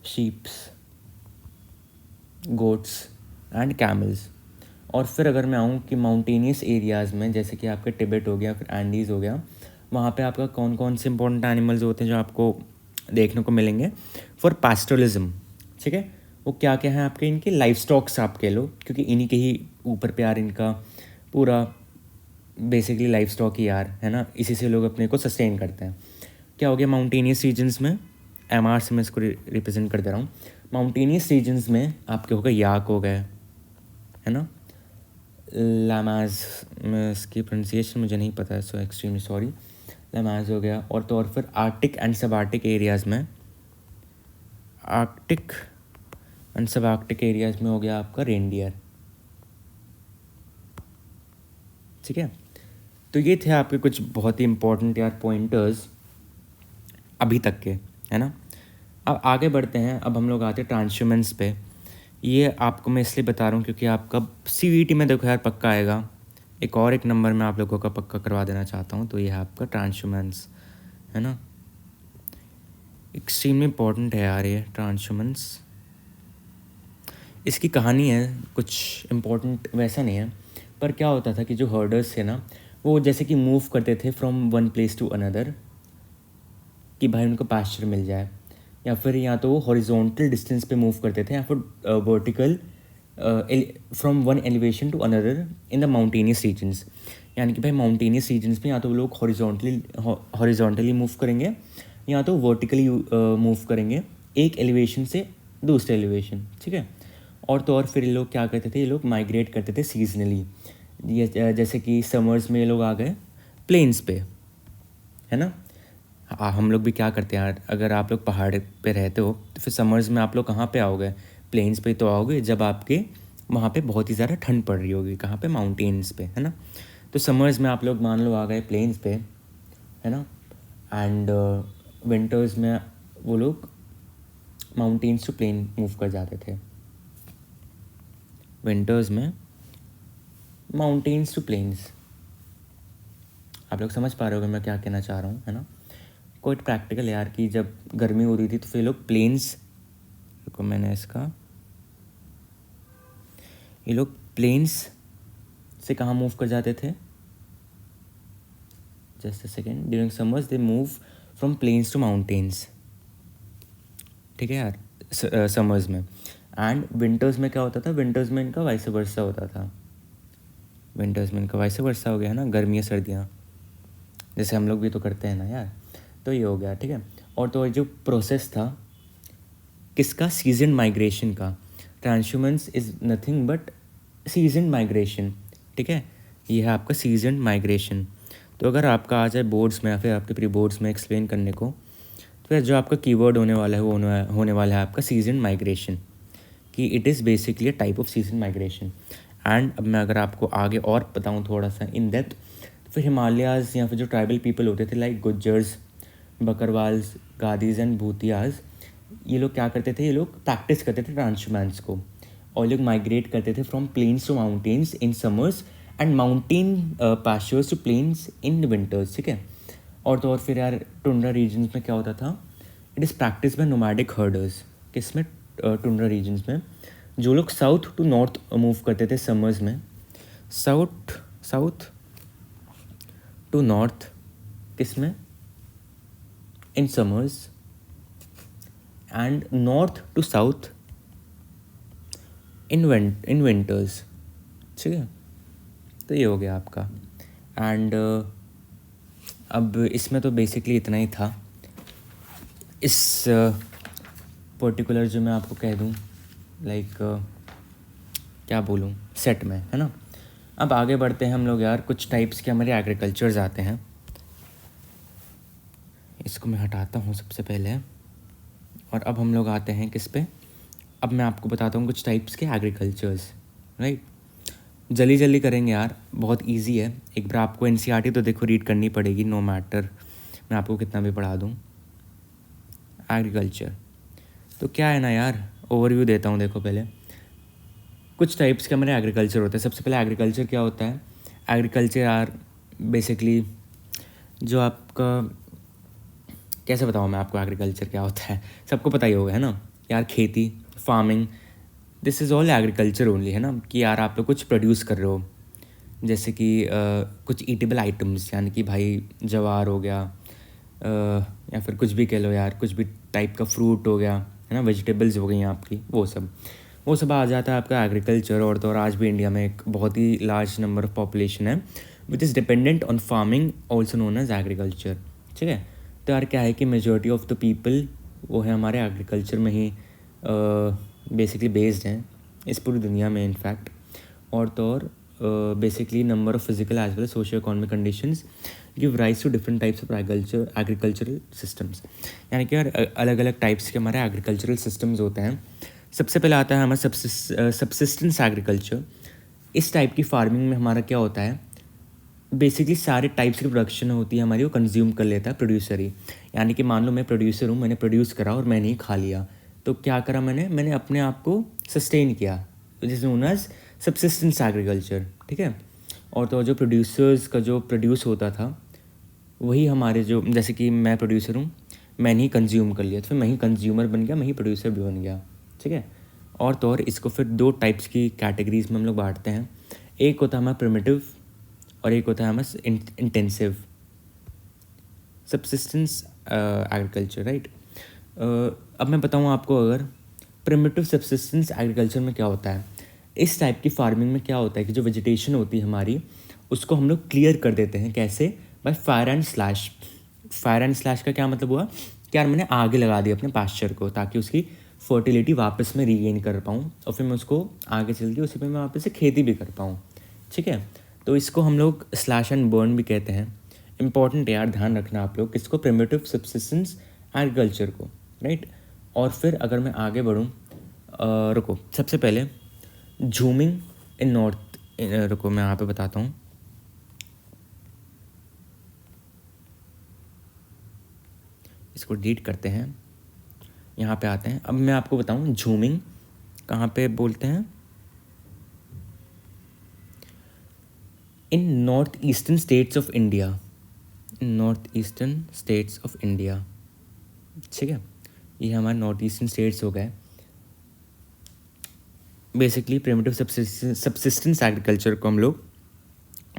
शीप्स, गोट्स एंड कैमल्स। और फिर अगर मैं आऊँ कि माउंटेनियस एरियाज़ में, जैसे कि आपका टिबेट हो गया, फिर एंडीज़ हो गया, वहाँ पे आपका कौन कौन से इंपॉर्टेंट एनिमल्स होते हैं जो आपको देखने को मिलेंगे फॉर पास्टोरलिज्म। ठीक है, वो क्या क्या हैं आपके, इनके लाइफ स्टॉक्स आप कह लो, क्योंकि इन्हीं के ही ऊपर पे यार इनका पूरा बेसिकली लाइफ स्टॉक ही यार, है ना, इसी से लोग अपने को सस्टेन करते हैं। क्या हो गया माउंटेनियस रीजन्स में, MR से मैं इसको रिप्रेजेंट कर दे रहा हूँ, माउंटेनियस रीजन्स में आपके हो गए याक हो गए, है ना, लामाज, में इसकी प्रोनाउंसिएशन मुझे नहीं पता है, सो एक्सट्रीमली सॉरी, लामाज हो गया। और तो और फिर आर्टिक एंड सब आर्टिक एरियाज़ में, आर्कटिक एंड सब आर्कटिक एरियाज़ में हो गया आपका रेनडियर। ठीक है, तो ये थे आपके कुछ बहुत ही इंपॉर्टेंट यार पॉइंटर्स अभी तक के, है ना। अब आगे बढ़ते हैं, अब हम लोग आते हैं ट्रांसह्यूमेंस पे। ये आपको मैं इसलिए बता रहा हूँ क्योंकि आपका CUET में देखो यार पक्का आएगा, एक नंबर में आप लोगों का पक्का करवा देना चाहता हूँ, तो ये है आपका ट्रांसह्यूमेंस, है ना। एक्सट्रीमली इम्पॉर्टेंट है यार ये ट्रांसह्यूमेंस। इसकी कहानी है, कुछ इम्पोर्टेंट वैसा नहीं है, पर क्या होता था कि जो हर्डर्स थे ना, वो जैसे कि मूव करते थे from one place to another, कि भाई उनको पास्चर मिल जाए, या फिर या तो वो हॉरिजॉन्टल डिस्टेंस पे मूव करते थे, या फिर vertical from one elevation to another in the mountainous regions. यानी कि भाई माउंटेनियस रीजन्स में या तो वो लोग हॉरिजॉन्टली मूव करेंगे, या तो वर्टिकली मूव करेंगे एक एलिवेशन से दूसरे एलिवेशन। ठीक है, और तो और फिर ये लोग क्या करते थे, ये लोग माइग्रेट करते थे सीजनली, ये जैसे कि समर्स में ये लोग आ गए प्लेन्स पे, है ना, हम लोग भी क्या करते हैं यार, अगर आप लोग पहाड़ पे रहते हो तो फिर समर्स में आप लोग कहाँ पे आओगे? प्लेन्स पे तो आओगे जब आपके वहाँ पे बहुत ही ज़्यादा ठंड पड़ रही होगी। कहाँ पे? माउंटेन्स पे, है ना। तो समर्स में आप लोग मान लो आ गए प्लेन्स पे, है ना, एंड विंटर्स में वो लोग माउंटेन्स टू प्लेन मूव कर जाते थे। विंटर्स में माउंटेन्स टू प्लेन्स। आप लोग समझ पा रहे होगे मैं क्या कहना चाह रहा हूँ, है ना। कोई प्रैक्टिकल यार कि जब गर्मी हो रही थी तो फिर लोग प्लेन्स को, मैंने इसका, ये लोग प्लेन्स से कहाँ मूव कर जाते थे? Just a second. During summers they move from plains to mountains, ठीक है यार, समर्स में। एंड विंटर्स में क्या होता था? विंटर्स में इनका वाइस वर्सा होता था। विंटर्स में इनका वाइस वर्सा हो गया, है ना, गर्मियाँ सर्दियाँ जैसे हम लोग भी तो करते हैं ना यार। तो ये हो गया, ठीक है। और तो जो प्रोसेस था किसका? सीजन माइग्रेशन का। Transhumance is nothing but season migration, ठीक है। ये है आपका सीजन माइग्रेशन। तो अगर आपका आ जाए बोर्ड्स में या फिर आपके प्री बोर्ड्स में एक्सप्लेन करने को, तो फिर जो आपका कीवर्ड होने वाला है वो होने वाला है आपका सीजन माइग्रेशन, कि it is basically a type off season migration. And अब मैं अगर आपको आगे और बताऊँ थोड़ा सा इन डेप्थ, तो फिर हिमालयाज़ या फिर जो ट्राइबल पीपल होते थे लाइक गुज्जर्स, बकरवाल्स, गादीज एंड भूतियाज़, ये लोग क्या करते थे? ये लोग प्रैक्टिस करते थे ट्रांसह्यूमेंस को, और लोग माइग्रेट करते थे from plains to mountains in summers and mountain pastures to plains in winters, ठीक है। और तो और फिर यार टुंड्रा रीजन्स में क्या होता था? It is practice by nomadic herders. किसमें? टुंड्रा रीजन्स में। जो लोग साउथ टू नॉर्थ मूव करते थे समर्स में, साउथ टू नॉर्थ, किसमें? In summers, and north to south in winters, ठीक है। तो ये हो गया आपका। एंड अब इसमें तो बेसिकली इतना ही था। इस पर्टिकुलर जो मैं आपको कह दूँ लाइक क्या बोलूँ, सेट में, है ना। अब आगे बढ़ते हैं हम लोग यार। कुछ टाइप्स के हमारे एग्रीकल्चर्स आते हैं। इसको मैं हटाता हूँ सबसे पहले, और अब हम लोग आते हैं किस पे? अब मैं आपको बताता हूँ कुछ टाइप्स के एग्रीकल्चर्स, राइट। जल्दी जल्दी करेंगे यार, बहुत इजी है। एक बार आपको एनसीईआरटी तो देखो रीड करनी पड़ेगी, नो मैटर मैं आपको कितना भी पढ़ा दूँ। एग्रीकल्चर तो क्या है ना यार, ओवरव्यू देता हूँ। देखो पहले कुछ टाइप्स के हमारे एग्रीकल्चर होते हैं। सबसे पहले एग्रीकल्चर क्या होता है? एग्रीकल्चर यार बेसिकली जो आपका, कैसे बताऊँ मैं आपको एग्रीकल्चर क्या होता है? सबको पता ही होगा, है ना यार। खेती, farming, this is all agriculture only, है ना। कि यार आप लोग कुछ प्रोड्यूस कर रहे हो, जैसे कि कुछ ईटेबल आइटम्स, यानी कि भाई जवार हो गया, या फिर कुछ भी कह लो यार, कुछ भी टाइप का फ्रूट हो गया, है ना, वेजिटेबल्स हो गई आपकी, वो सब आ जाता है आपका एग्रीकल्चर। और तो और आज भी इंडिया में एक बहुत ही लार्ज नंबर ऑफ पॉपुलेशन है which is dependent on farming, also known as agriculture, ठीक है। तो यार क्या है कि मेजॉरिटी ऑफ द पीपल वो है हमारे एग्रीकल्चर में ही बेसिकली बेस्ड हैं इस पूरी दुनिया में इनफैक्ट। और तो और basically number of physical as well socio economic conditions give rise to different types of agricultural systems. यानी कि यार अलग अलग टाइप्स के हमारे एग्रीकल्चरल सिस्टम्स होते हैं। सबसे पहले आता है हमारा सबसिस्टेंस एग्रीकल्चर। इस टाइप की फार्मिंग में हमारा क्या होता है? बेसिकली सारे टाइप्स की प्रोडक्शन होती है हमारी, वो कंज्यूम कर लेता है प्रोड्यूसर ही। यानी कि मान लो मैं प्रोड्यूसर हूँ, मैंने प्रोड्यूस करा और मैंने ही खा लिया, तो क्या करा मैंने अपने आप को सस्टेन किया, this is known as subsistence agriculture, ठीक है। और तो जो प्रोड्यूसर्स का जो प्रोड्यूस होता था वही हमारे जो, जैसे कि मैं प्रोड्यूसर हूँ, मैंने ही कंज्यूम कर लिया, तो फिर मैं ही कंज्यूमर बन गया, मैं ही प्रोड्यूसर भी बन गया, ठीक है। और तो और इसको फिर दो टाइप्स की कैटेगरीज में हम लोग बांटते हैं। एक होता है हमारा प्रिमिटिव और एक होता है हमारा इंटेंसिव सबसिस्टेंस एग्रीकल्चर, राइट। अब मैं बताऊँ आपको, अगर प्रिमिटिव सबसिस्टेंस एग्रीकल्चर में क्या होता है, इस टाइप की फार्मिंग में क्या होता है कि जो वेजिटेशन होती है हमारी, उसको हम लोग क्लियर कर देते हैं। कैसे? By fire and slash. Fire and slash का क्या मतलब हुआ कि यार मैंने आगे लगा दिया अपने पास्चर को, ताकि उसकी फर्टिलिटी वापस में रीगेन कर पाऊँ, और फिर मैं उसको आगे चल के उसी पर मैं वापस से खेती भी कर पाऊँ, ठीक है। तो इसको हम लोग स्लैश एंड बर्न भी कहते हैं। इम्पॉर्टेंट है यार, ध्यान रखना आप लोग किसको, प्रिमिटिव सब्सिस्टेंस एग्रीकल्चर को, राइट। और फिर अगर मैं आगे बढ़ूँ, रुको, सबसे पहले झूमिंग इन नॉर्थ, रुको मैं यहाँ पे बताता हूँ। इसको डिलीट करते हैं, यहाँ पे आते हैं। अब मैं आपको बताऊँ झूमिंग कहाँ पे बोलते हैं, in north eastern states of India, in north eastern states of India, ठीक है। ये हमारे नॉर्थ ईस्टर्न स्टेट्स हो गए। बेसिकली प्रिमिटिव सब्सिस्टेंस एग्रीकल्चर को हम लोग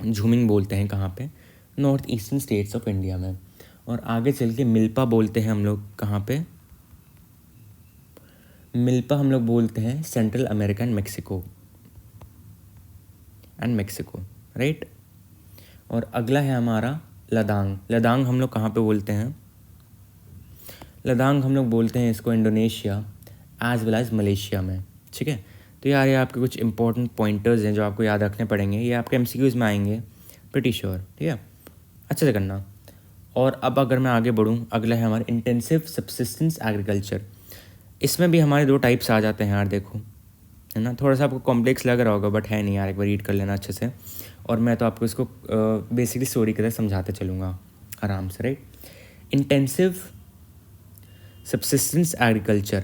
झूमिंग बोलते हैं, कहाँ पे, north eastern states of India में। और आगे चल के मिल्पा बोलते हैं हम लोग, कहाँ पे, मिल्पा हम लोग बोलते हैं central America and Mexico, right. और अगला है हमारा लदांग। लदांग हम लोग कहाँ पे बोलते हैं, लदांग हम लोग बोलते हैं इसको Indonesia as well as Malaysia में, ठीक है। तो यार ये आपके कुछ इंपॉर्टेंट पॉइंटर्स हैं जो आपको याद रखने पड़ेंगे, ये आपके एमसीक्यूज में आएंगे, प्रिटी श्योर, ठीक है, अच्छे से करना। और अब अगर मैं आगे बढ़ूँ, अगला है हमारा इंटेंसिव सब्सिस्टेंस एग्रीकल्चर। इसमें भी हमारे 2 टाइप्स आ जाते हैं यार, देखो, है ना। थोड़ा सा आपको कॉम्प्लेक्स लग रहा होगा बट है नहीं यार, एक बार रीड कर लेना अच्छे से। और मैं तो आपको इसको बेसिकली स्टोरी की तरह समझाते चलूँगा आराम से, राइट। इंटेंसिव सब्सिस्टेंस एग्रीकल्चर,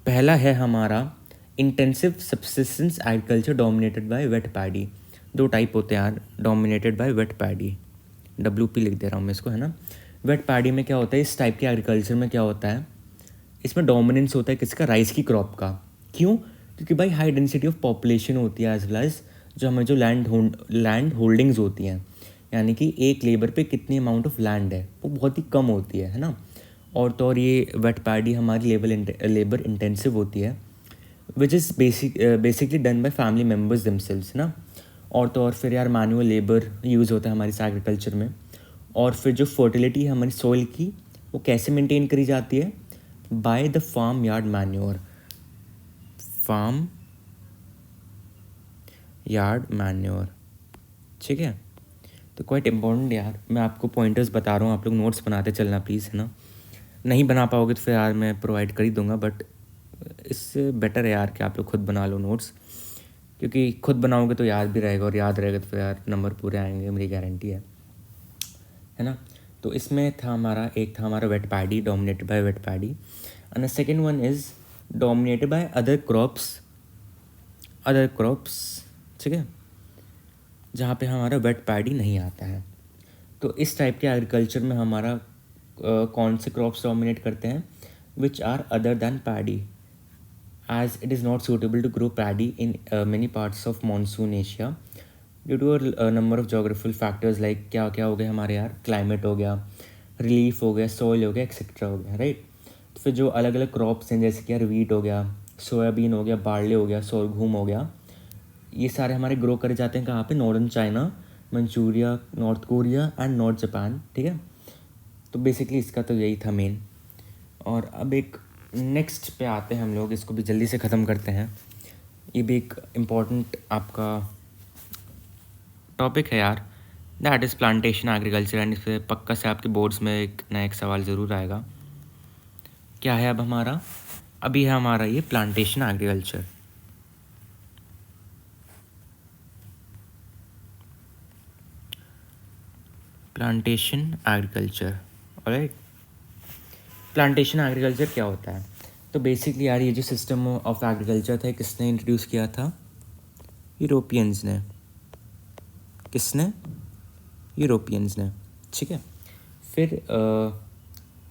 पहला है हमारा intensive subsistence agriculture dominated by wet paddy. 2 type होते हैं यार, dominated by wet paddy, WP लिख दे रहा हूँ मैं इसको, है ना। वेट पैडी में क्या होता है, इस टाइप के एग्रीकल्चर में क्या होता है, इसमें डोमिनेंस होता है किसका, राइस की क्रॉप का। क्यों, क्योंकि भाई हाई डेंसिटी ऑफ पॉपुलेशन होती है एज वेल एज जो हमें जो लैंड होल्डिंग्स होती हैं, यानी कि एक लेबर पे कितनी अमाउंट ऑफ लैंड है वो बहुत ही कम होती है ना। और तो और ये वेट पैडी हमारी लेबर इंटेंसिव होती है, which is basically done by family members themselves ना। और तो और फिर यार मैनुअल लेबर यूज़ होता है हमारी इस एग्रीकल्चर में। और फिर जो फर्टिलिटी है हमारी सॉइल की वो कैसे मेंटेन करी जाती है, by the farmyard manure, farmyard manure, ठीक है। तो क्वाइट इम्पोर्टेंट यार, मैं आपको पॉइंटर्स बता रहा हूँ, आप लोग नोट्स बनाते चलना प्लीज़, है ना। नहीं बना पाओगे तो फिर यार मैं प्रोवाइड कर ही दूंगा, बट इससे बेटर है यार कि आप लोग खुद बना लो नोट्स, क्योंकि खुद बनाओगे तो याद भी रहेगा, और याद रहेगा तो फिर यार नंबर पूरे आएंगे, मेरी गारंटी है ना। तो इसमें था हमारा, एक था हमारा wet paddy, dominated by wet paddy, and the second one is dominated by other crops, ठीक है, जहाँ पे हमारा वेट पैडी नहीं आता है। तो इस टाइप के एग्रीकल्चर में हमारा कौन से क्रॉप्स डोमिनेट करते हैं, which are other than paddy, as it is not suitable to grow paddy in many parts of monsoon Asia due to a number of geographical factors like क्या क्या हो गए हमारे यार, क्लाइमेट हो गया, रिलीफ हो गया, सॉइल हो गया, एक्सेट्रा हो गया, राइट। तो फिर जो अलग अलग क्रॉप्स हैं जैसे कि यार वीट हो गया, सोयाबीन हो गया, बार्ले हो गया, सोरघूम हो गया, ये सारे हमारे ग्रो करे जाते हैं कहाँ पे, northern China, Manchuria, north Korea and north Japan, ठीक है। तो बेसिकली इसका तो यही था मेन। और अब एक नेक्स्ट पे आते हैं हम लोग, इसको भी जल्दी से ख़त्म करते हैं। ये भी एक इम्पॉर्टेंट आपका टॉपिक है यार, that is plantation agriculture, and इस पर पक्का से आपके बोर्ड्स में एक नया एक सवाल ज़रूर आएगा। क्या है अब हमारा, अभी है हमारा ये plantation agriculture. Plantation agriculture, alright. Plantation agriculture क्या होता है, तो बेसिकली यार ये जो सिस्टम ऑफ एग्रीकल्चर था किसने इंट्रोड्यूस किया था, यूरोपियंस ने, किसने, यूरोपियंस ने, ठीक है। फिर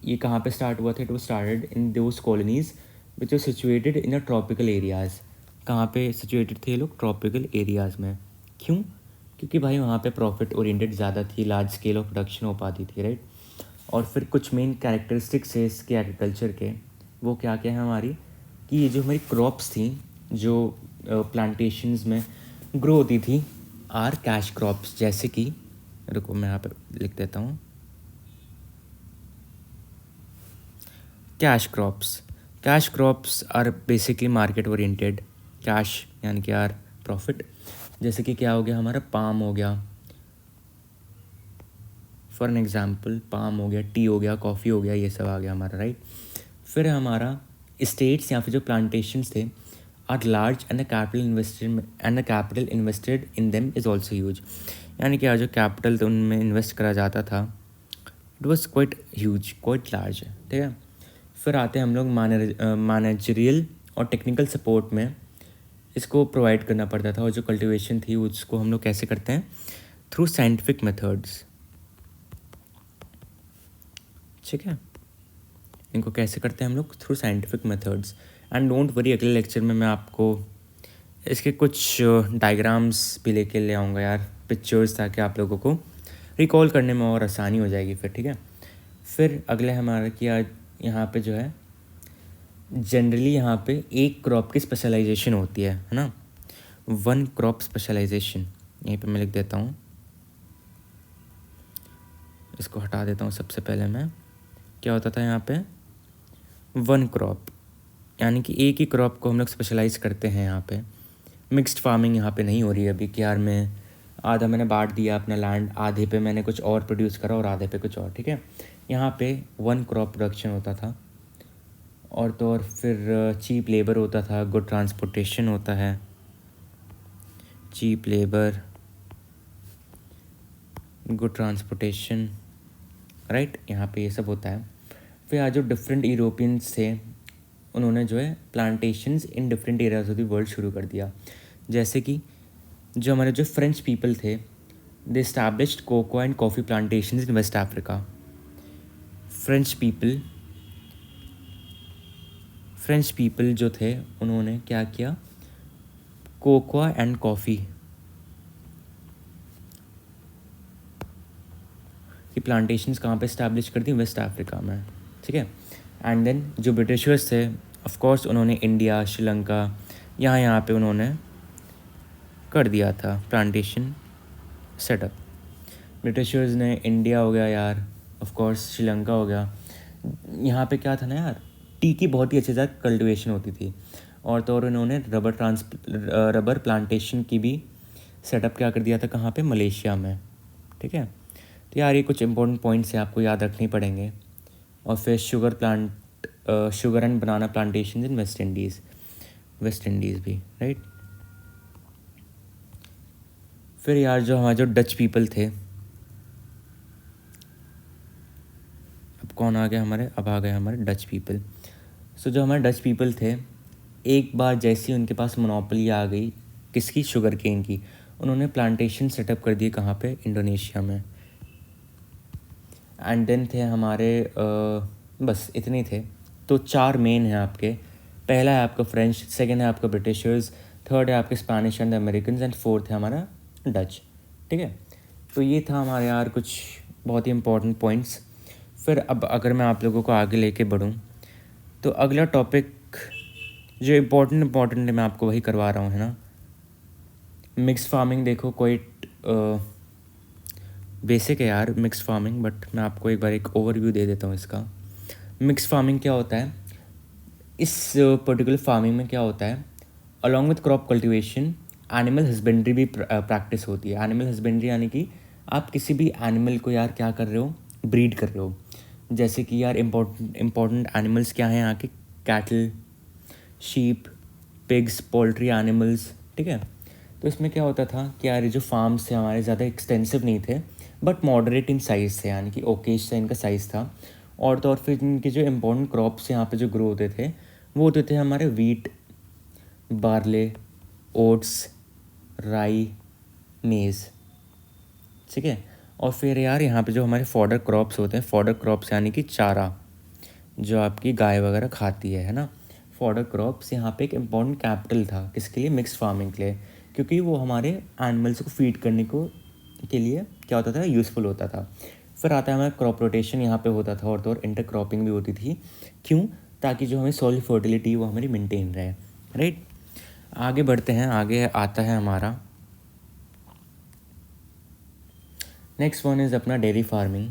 ये कहाँ पे स्टार्ट हुआ था, it was started in those colonies which are situated in a tropical areas. कहाँ पे सिचुएटेड थे ये लोग, ट्रॉपिकल एरियाज़ में। क्यों, क्योंकि भाई वहाँ पे प्रॉफिट ओरिएंटेड ज़्यादा थी, लार्ज स्केल ऑफ प्रोडक्शन हो पाती थी, राइट। और फिर कुछ मेन कैरेक्टरिस्टिक्स है इसके एग्रीकल्चर के, वो क्या क्या है हमारी, कि ये जो हमारी क्रॉप्स थी जो प्लांटेशंस में ग्रो होती थी, आर कैश क्रॉप्स, जैसे कि, रुको मैं यहाँ पे लिख देता हूँ, cash crops are basically market oriented, cash यानी कि यार प्रॉफिट। जैसे कि क्या हो गया हमारा, पाम हो गया, फॉर एन एग्जांपल पाम हो गया, टी हो गया, कॉफ़ी हो गया, ये सब आ गया हमारा, राइट। फिर हमारा स्टेट्स या फिर जो प्लांटेशंस थे are large and the capital invested in them is also huge, यानी कि आज जो कैपिटल उनमें इन्वेस्ट करा जाता था it was quite huge, quite large, ठीक है। फिर आते हैं हम लोग मैनेजरियल और टेक्निकल सपोर्ट में, इसको प्रोवाइड करना पड़ता था, और जो कल्टीवेशन थी उसको हम लोग कैसे करते हैं, थ्रू साइंटिफिक मेथड्स, ठीक है। इनको कैसे करते हैं हम लोग, through scientific methods. And don't worry, अगले लेक्चर में मैं आपको इसके कुछ डायग्राम्स भी लेके ले आऊँगा यार, पिक्चर्स, ताकि आप लोगों को रिकॉल करने में और आसानी हो जाएगी फिर, ठीक है। फिर अगले हमारा क्या यहाँ पे जो है, जनरली यहाँ पे एक क्रॉप की स्पेशलाइजेशन होती है ना, वन क्रॉप स्पेशलाइजेशन, यहीं पे मैं लिख देता हूँ, इसको हटा देता हूँ सबसे पहले मैं। क्या होता था यहाँ पे, वन क्रॉप, यानी कि एक ही क्रॉप को हम लोग स्पेशलाइज करते हैं यहाँ पे। मिक्स्ड फार्मिंग यहाँ पे नहीं हो रही है अभी कि यार मैं आधा मैंने बांट दिया अपना लैंड, आधे पे मैंने कुछ और प्रोड्यूस करा और आधे पे कुछ और, ठीक है। यहाँ पे वन क्रॉप प्रोडक्शन होता था, और तो और फिर चीप लेबर होता था, गुड ट्रांसपोर्टेशन होता है, cheap labour, good transportation, right, यहाँ पे ये सब होता है। फिर आज जो डिफरेंट यूरोपियंस थे उन्होंने जो है plantations in different areas of the world शुरू कर दिया, जैसे कि जो हमारे जो फ्रेंच पीपल थे, they established cocoa and coffee plantations in West Africa. French people जो थे उन्होंने क्या किया, कोकोआ एंड कॉफ़ी की प्लांटेशंस कहाँ पे इस्टेब्लिश कर दी, वेस्ट अफ्रीका में, ठीक है। एंड देन जो ब्रिटिशर्स थे ऑफ कोर्स उन्होंने इंडिया, श्रीलंका, यहाँ पे उन्होंने कर दिया था प्लांटेशन सेटअप। ब्रिटिशर्स ने इंडिया हो गया यार, ऑफ कोर्स श्रीलंका हो गया, यहाँ पे क्या था ना यार, टी की बहुत ही अच्छे से कल्टीवेशन होती थी, और तो और उन्होंने रबर प्लांटेशन की भी सेटअप क्या कर दिया था, कहाँ पे, मलेशिया में, ठीक है। तो यार ये कुछ इंपॉर्टेंट पॉइंट्स हैं, आपको याद रखने पड़ेंगे। और फिर sugar and banana plantation in West Indies भी, राइट। फिर यार जो हमारे जो डच पीपल थे, अब कौन आ गया हमारे, अब आ गए हमारे डच पीपल। सो जो हमारे डच पीपल थे, एक बार जैसी उनके पास मोनोपोली आ गई किसकी, शुगर केन की, उन्होंने प्लांटेशन सेटअप कर दिए कहाँ पे, इंडोनेशिया में। एंड देन थे हमारे बस इतने थे। तो 4 मेन हैं आपके, पहला है आपका फ्रेंच, सेकंड है आपका ब्रिटिशर्स, थर्ड है आपके Spanish and American, and fourth है हमारा डच, ठीक है। तो ये था हमारे यार कुछ बहुत ही इंपॉर्टेंट पॉइंट्स। फिर अब अगर मैं आप लोगों को आगे लेके बढ़ूँ तो अगला टॉपिक जो इम्पोर्टेंट है मैं आपको वही करवा रहा हूँ, है ना। मिक्स फार्मिंग देखो कोई बेसिक है यार मिक्स फार्मिंग, बट मैं आपको एक बार एक ओवरव्यू दे देता हूँ इसका। मिक्स फार्मिंग क्या होता है, इस पर्टिकुलर फार्मिंग में क्या होता है, along with crop cultivation animal husbandry भी प्रैक्टिस होती है। एनिमल हस्बेंड्री यानी कि आप किसी भी एनिमल को यार क्या कर रहे हो, ब्रीड कर रहे हो। जैसे कि यार इम्पोर्टेंट एनिमल्स क्या हैं यहाँ के, cattle, sheep, pigs, poultry animals, ठीक है। तो इसमें क्या होता था कि यार ये जो फार्म्स थे हमारे ज़्यादा एक्सटेंसिव नहीं थे, बट मॉडरेट इन साइज़ थे, यानी कि ओकेज से इनका साइज़ था। और तो और फिर इनके जो इम्पोर्टेंट क्रॉप्स यहाँ पे जो ग्रो होते थे वो होते थे हमारे वीट, बार्ले, ओट्स, राई, मेज़, ठीक है। और फिर यार यहाँ पे जो हमारे फॉडर क्रॉप्स होते हैं, फॉडर क्रॉप्स यानी कि चारा जो आपकी गाय वगैरह खाती है ना। फॉडर क्रॉप्स यहाँ पे एक इम्पॉर्टेंट कैपिटल था किसके लिए, मिक्स फार्मिंग के लिए, क्योंकि वो हमारे एनिमल्स को फीड करने को के लिए क्या होता था, यूज़फुल होता था। फिर आता है हमारा क्रॉप रोटेशन यहाँ पे होता था, और तो और इंटर क्रॉपिंग भी होती थी, क्यों, ताकि जो हमें सॉइल फर्टिलिटी वो हमारी मेंटेन रहे, राइट। आगे बढ़ते हैं, आगे आता है हमारा नेक्स्ट वन इज़ अपना डेयरी फार्मिंग।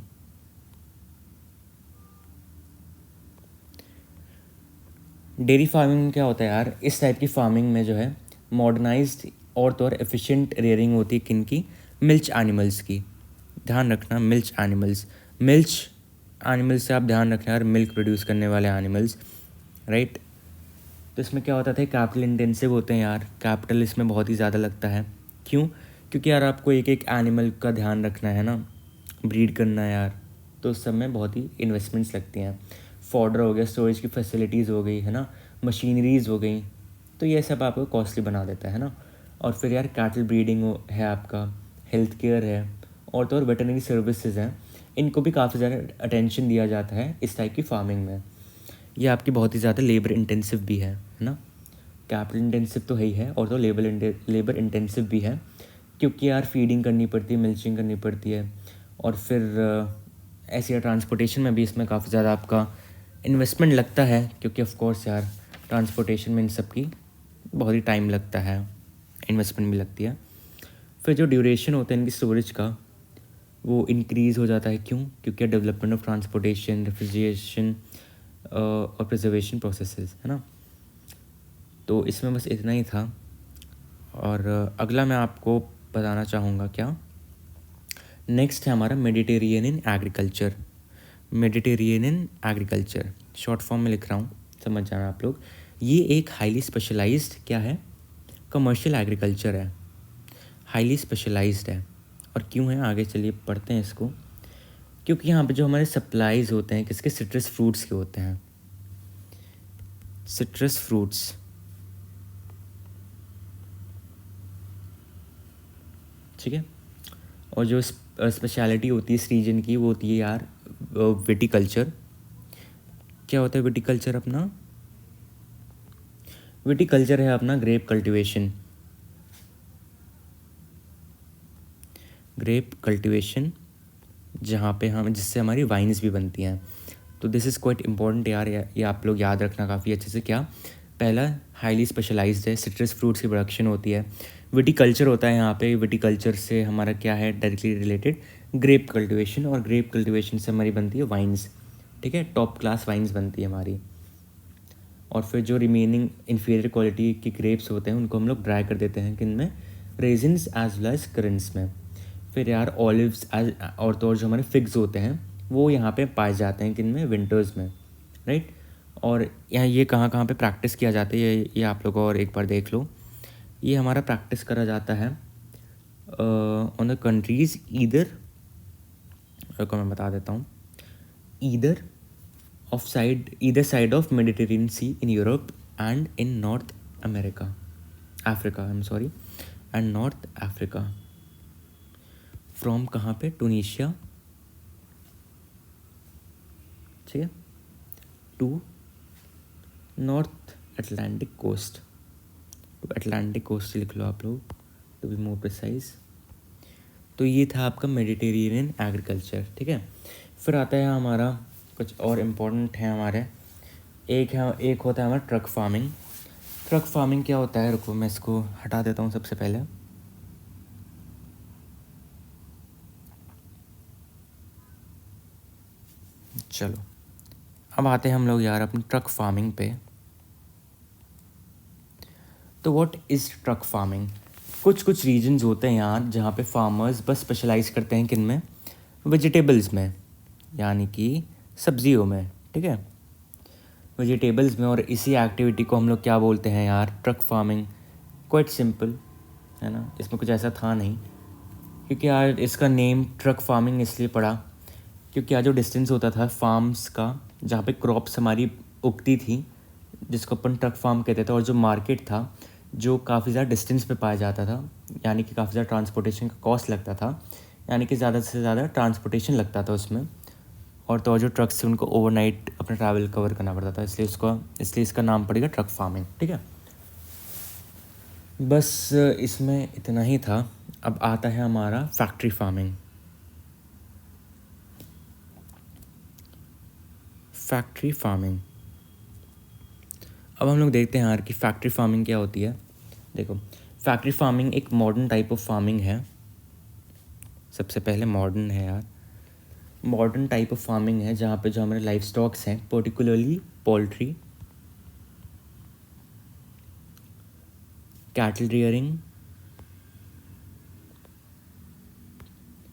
डेयरी फार्मिंग में क्या होता है यार, इस टाइप की फार्मिंग में जो है मॉडर्नाइज्ड और तो और एफिशिएंट रेयरिंग होती है किन की, मिल्क एनिमल्स की। ध्यान रखना मिल्च एनिमल्स, मिल्च एनिमल्स से आप ध्यान रखना यार, मिल्क प्रोड्यूस करने वाले एनिमल्स, राइट। तो इसमें क्या होता था, कैपिटल इंटेंसिव होते हैं यार, कैपिटल इसमें बहुत ही ज़्यादा लगता है। क्यों? क्योंकि यार आपको एक एक एनिमल का ध्यान रखना है ना, ब्रीड करना है यार, तो उस सब में बहुत ही इन्वेस्टमेंट्स लगती हैं। फॉडर हो गया, स्टोरेज की फैसिलिटीज़ हो गई है ना, मशीनरीज़ हो गई, तो ये सब आपको कॉस्टली बना देता है ना। और फिर यार कैटल ब्रीडिंग है आपका, हेल्थ केयर है, और तो और वेटरनरी सर्विसेज हैं, इनको भी काफ़ी ज़्यादा अटेंशन दिया जाता है इस टाइप की फार्मिंग में। ये आपकी बहुत ही ज़्यादा लेबर इंटेंसिव भी है ना, कैपिटल इंटेंसिव तो है ही है, और तो लेबर इंटेंसिव भी है, क्योंकि यार फीडिंग करनी पड़ती है, मिल्चिंग करनी पड़ती है, और फिर ऐसे ट्रांसपोर्टेशन में भी इसमें काफ़ी ज़्यादा आपका इन्वेस्टमेंट लगता है, क्योंकि ऑफ कोर्स यार ट्रांसपोर्टेशन में इन सब की बहुत ही टाइम लगता है, इन्वेस्टमेंट भी लगती है। फिर जो ड्यूरेशन होता है इनकी स्टोरेज का, वो इंक्रीज़ हो जाता है। क्यों? क्योंकि डेवलपमेंट ऑफ ट्रांसपोर्टेशन, रेफ्रिजरेशन और प्रिजर्वेशन प्रोसेसेस है ना। तो इसमें बस इतना ही था। और अगला मैं आपको बताना चाहूँगा क्या, नेक्स्ट है हमारा Mediterranean agriculture. Mediterranean agriculture short form में लिख रहा हूँ, समझ जाना आप लोग। ये एक हाईली स्पेशलाइज्ड क्या है, कमर्शियल एग्रीकल्चर है, हाईली स्पेशलाइज्ड है। और क्यों है, आगे चलिए पढ़ते हैं इसको। क्योंकि यहाँ पे जो हमारे सप्लाईज होते हैं किसके, सिट्रस फ्रूट्स के होते हैं, सिट्रस फ्रूट्स, ठीक है। और जो स्पेशलिटी होती है इस रीजन की, वो होती है यार विटिकल्चर। क्या होता है विटिकल्चर अपना, विटिकल्चर है अपना ग्रेप कल्टीवेशन, ग्रेप कल्टीवेशन, जहाँ पे हम, जिससे हमारी वाइन्स भी बनती हैं। तो दिस इज़ क्वाइट इम्पॉर्टेंट यार, ये आप लोग याद रखना काफ़ी अच्छे से। क्या, पहला हाईली स्पेशलाइज्ड है, सिट्रस फ्रूट्स की प्रोडक्शन होती है। विटिकल्चर होता है यहाँ पे, विटिकल्चर से हमारा क्या है डायरेक्टली रिलेटेड, ग्रेप कल्टीवेशन, और ग्रेप कल्टीवेशन से हमारी बनती है वाइन्स, ठीक है, टॉप क्लास वाइन्स बनती है हमारी। और फिर जो रिमेनिंग इन्फीरियर क्वालिटी के ग्रेप्स होते हैं उनको हम लोग ड्राई कर देते हैं किन में, regions as well as currents में। फिर यार ऑलिव्स एज, और तो और जो हमारे फिग्स होते हैं वो यहाँ पे पाए जाते हैं किन में, विंटर्स में, राइट। और यहाँ ये कहाँ कहाँ पे प्रैक्टिस किया जाता है, ये आप लोग और एक बार देख लो। ये हमारा प्रैक्टिस करा जाता है ऑन द कंट्रीज़ ईदर, को मैं बता देता हूँ, either either side of Mediterranean Sea in Europe and in North Africa, I'm sorry, and North Africa. From कहाँ पे, टूनीशिया, ठीक है, टू नॉर्थ अटलांटिक कोस्ट, तो अटलांटिक कोस्ट लिख लो आप लोग टू बी मोर प्रिसाइज। तो ये था आपका मेडिटेरेनियन एग्रीकल्चर, ठीक है। फिर आता है हमारा कुछ और इम्पोर्टेंट है हमारे, एक होता है हमारा ट्रक फार्मिंग। ट्रक फार्मिंग क्या होता है, रुको मैं इसको हटा देता हूँ सबसे पहले। चलो अब आते हैं हम लोग यार अपनी ट्रक फार्मिंग पे। तो व्हाट इज़ ट्रक फार्मिंग, कुछ रीजन्स होते हैं यार जहाँ पे फार्मर्स बस स्पेशलाइज करते हैं किन में, वेजिटेबल्स में, यानी कि सब्जियों में, ठीक है, वेजिटेबल्स में। और इसी एक्टिविटी को हम लोग क्या बोलते हैं यार, ट्रक फार्मिंग। क्वाइट सिंपल है ना, इसमें कुछ ऐसा था नहीं, क्योंकि यार इसका नेम ट्रक फार्मिंग इसलिए पड़ा क्योंकि यार जो डिस्टेंस होता था फार्म्स का, जहाँ पे क्रॉप्स हमारी उगती थी, जिसको अपन ट्रक फार्म कहते थे, और जो मार्केट था जो काफ़ी ज़्यादा डिस्टेंस पे पाया जाता था, यानी कि काफ़ी ज़्यादा ट्रांसपोर्टेशन का कॉस्ट लगता था, यानी कि ज़्यादा से ज़्यादा ट्रांसपोर्टेशन लगता था उसमें, और तो और जो ट्रक्स थे उनको ओवरनाइट अपना ट्रैवल कवर करना पड़ता था, इसलिए इसका नाम पड़ेगा ट्रक फार्मिंग, ठीक है। बस इसमें इतना ही था। अब आता है हमारा फैक्ट्री फार्मिंग। फैक्ट्री फार्मिंग, अब हम लोग देखते हैं यार कि फैक्ट्री फार्मिंग क्या होती है। देखो, फैक्ट्री फार्मिंग एक मॉडर्न टाइप ऑफ फार्मिंग है, सबसे पहले मॉडर्न है यार, मॉडर्न टाइप ऑफ फार्मिंग है जहाँ पे जो हमारे लाइफ स्टॉक्स हैं, पर्टिकुलरली पोल्ट्री, कैटल रियरिंग,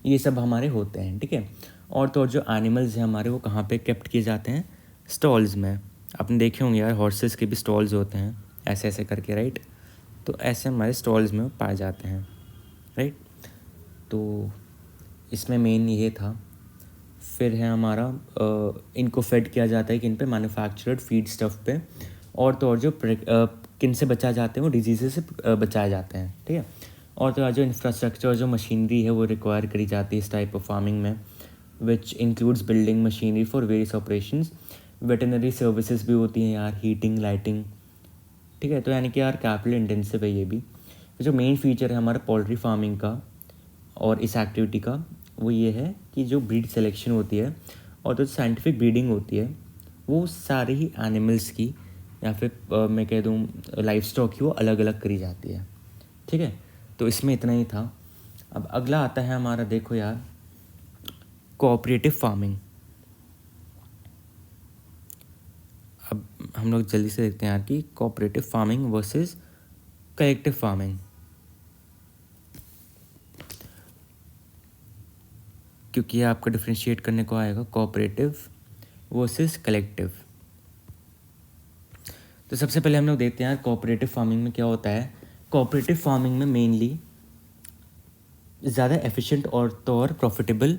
ये सब हमारे होते हैं, ठीक है। और तो और जो एनिमल्स हैं हमारे वो कहाँ पे केप्ट किए जाते हैं, स्टॉल्स में। आपने देखे होंगे यार हॉर्सेस के भी स्टॉल्स होते हैं ऐसे ऐसे करके, राइट। तो ऐसे हमारे स्टॉल्स में पाए जाते हैं, राइट। तो इसमें मेन ये था। फिर है हमारा इनको फेड किया जाता है कि इन पे मैन्युफैक्चर्ड फीड स्टफ पे, और तो और जो किन से बचाए जाते हैं वो डिजीज़ से बचाए जाते हैं, ठीक है। और तो और जो इंफ्रास्ट्रक्चर और जो मशीनरी है वो रिक्वायर करी जाती है इस टाइप ऑफ फार्मिंग में, which includes building machinery for various operations. Veterinary services भी होती हैं यार, हीटिंग, लाइटिंग, ठीक है। तो यानी कि यार कैपिटल इंटेंसिव है ये भी। जो मेन फीचर है हमारा पोल्ट्री फार्मिंग का और इस एक्टिविटी का वो ये है कि जो ब्रीड सिलेक्शन होती है और जो साइंटिफिक ब्रीडिंग होती है वो सारे ही एनिमल्स की या फिर मैं कह दूँ लाइफ स्टॉक की वो अलग अलग करी जाती है, ठीक है। तो इसमें इतना ही था। अब अगला आता है हमारा, देखो यार, कोऑपरेटिव फार्मिंग। अब हम लोग जल्दी से देखते हैं यार कि cooperative farming versus collective farming, क्योंकि ये आपका डिफ्रेंशिएट करने को आएगा कोऑपरेटिव वर्सेस कलेक्टिव। तो सबसे पहले हम लोग देखते हैं यार कोऑपरेटिव फार्मिंग में क्या होता है। कोऑपरेटिव फार्मिंग में मेनली ज़्यादा एफिशिएंट और profitable,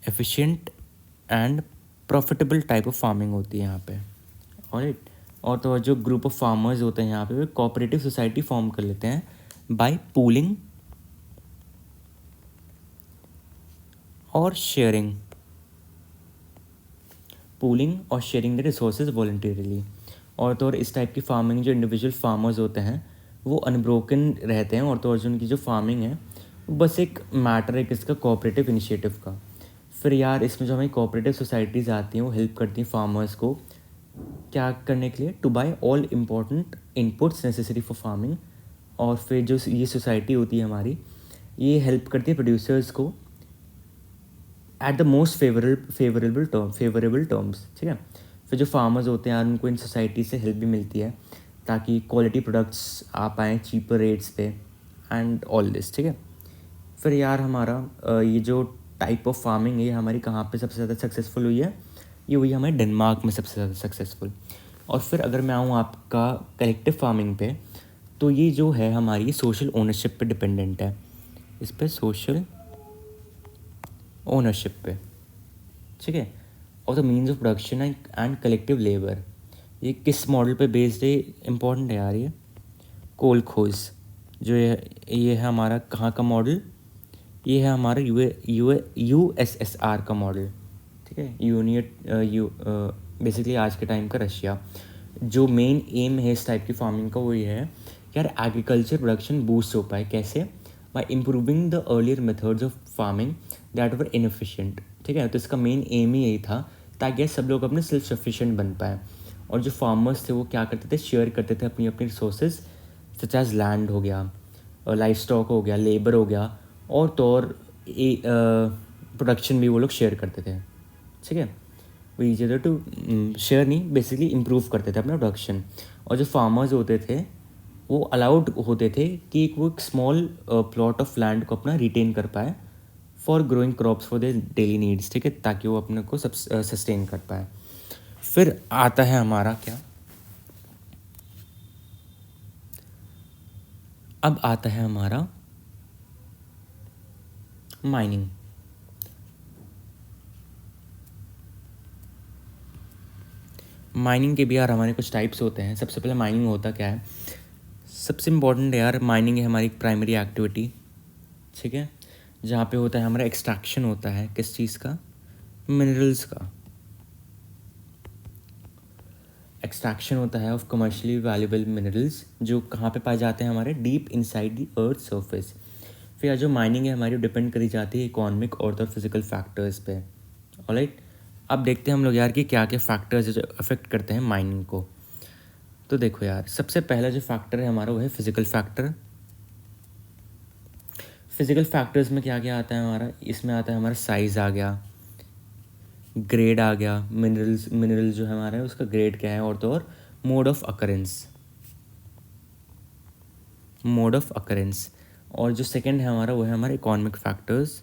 efficient and profitable type of farming होती है यहाँ पे, ऑलराइट। और तो और जो ग्रुप ऑफ फार्मर्स होते हैं यहाँ पे वो कोऑपरेटिव सोसाइटी फॉर्म कर लेते हैं बाय पूलिंग और शेयरिंग, पूलिंग और शेयरिंग द रिसोर्सेज वॉलंटियरली। और तो और इस टाइप की फार्मिंग जो इंडिविजुअल फार्मर्स होते हैं वो अनब्रोकन रहते हैं, और तो और जो उनकी जो फार्मिंग है वो बस एक मैटर है किसका, कोऑपरेटिव इनिशिएटिव का। फिर यार इसमें जो हमें कोऑपरेटिव सोसाइटीज़ आती हैं वो हेल्प करती हैं फार्मर्स को क्या करने के लिए, to buy all important inputs necessary for farming. और फिर जो ये सोसाइटी होती है हमारी ये हेल्प करती है प्रोड्यूसर्स को at the most favourable terms, ठीक है। फिर जो फार्मर्स होते हैं यार उनको इन सोसाइटी से हेल्प भी मिलती है ताकि क्वालिटी प्रोडक्ट्स आ पाएँ चीपर रेट्स पे एंड ऑल दिस, ठीक है। फिर यार हमारा ये जो टाइप ऑफ फार्मिंग है ये हमारी कहाँ पे सबसे ज़्यादा सक्सेसफुल हुई है, ये हुई हमारे डेनमार्क में सबसे ज़्यादा सक्सेसफुल। और फिर अगर मैं आऊँ आपका कलेक्टिव फार्मिंग पे, तो ये जो है हमारी सोशल ओनरशिप पे डिपेंडेंट है, इस पर सोशल ओनरशिप पे, ठीक है। और the means of production and collective labour, ये किस मॉडल पे बेस्ड है, इम्पॉर्टेंट है यार ये। कोल खोज जो ये है हमारा कहाँ का मॉडल, ये है हमारा USSR का मॉडल, ठीक है। बेसिकली आज के टाइम का रशिया। जो मेन एम है इस टाइप की फार्मिंग का वो ये है कि यार एग्रीकल्चर प्रोडक्शन बूस्ट हो पाए, कैसे, bye improving the earlier methods of farming that were inefficient, ठीक है। तो इसका मेन एम ही यही था ताकि सब लोग अपने सेल्फ सफिशिएंट बन पाए। और जो फार्मर्स थे वो क्या करते थे, शेयर करते थे अपनी अपनी रिसोर्सेज, सच एज लैंड हो गया, लाइफ स्टॉक हो गया, लेबर हो गया, और तो और प्रोडक्शन भी वो लोग शेयर करते थे, ठीक है। वो ईजी टू शेयर नहीं, बेसिकली इम्प्रूव करते थे अपना प्रोडक्शन। और जो फार्मर्स होते थे वो अलाउड होते थे कि वो एक स्मॉल प्लॉट ऑफ लैंड को अपना रिटेन कर पाए for growing crops for their daily needs, ठीक है, ताकि वो अपने को सस्टेन कर पाए। फिर आता है हमारा क्या, अब आता है हमारा माइनिंग। माइनिंग के भी यार हमारे कुछ टाइप्स होते हैं। सबसे पहले माइनिंग होता क्या है, सबसे इम्पॉर्टेंट यार माइनिंग है हमारी प्राइमरी एक्टिविटी, ठीक है, जहाँ पे होता है हमारा एक्सट्रैक्शन होता है किस चीज़ का, मिनरल्स का। एक्सट्रैक्शन होता है ऑफ कमर्शियली वैल्यूएबल मिनरल्स जो कहाँ पे पाए जाते हैं, हमारे deep inside the earth surface. फिर जो माइनिंग है हमारी डिपेंड करी जाती है इकोनॉमिक और तो फिजिकल फैक्टर्स पे, ऑलराइट। अब देखते हैं हम लोग यार कि क्या क्या फैक्टर्स जो अफेक्ट करते हैं माइनिंग को। तो देखो यार सबसे पहला जो फैक्टर है हमारा वो है फिजिकल फैक्टर। फिजिकल फैक्टर्स में क्या क्या आता है हमारा, इसमें आता है हमारा साइज़ आ गया, ग्रेड आ गया, मिनरल जो है हमारा उसका ग्रेड क्या है, और तो और मोड ऑफ अकरेंस। और जो सेकंड है हमारा वो है हमारे इकोनॉमिक फैक्टर्स।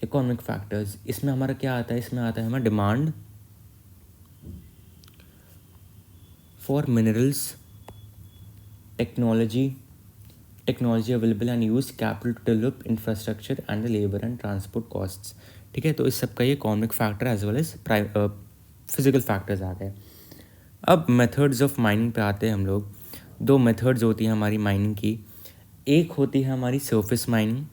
इकोनॉमिक फैक्टर्स, इसमें हमारा क्या आता है, इसमें आता है हमारा demand for minerals, technology available and use, capital to develop infrastructure and labour and transport costs. ठीक है, तो इस सब का ये economic factor as well as physical factors आ गए। अब मेथड्स ऑफ माइनिंग पे आते हैं हम लोग। दो मेथड्स होती हैं हमारी माइनिंग की, एक होती है हमारी सरफेस माइनिंग,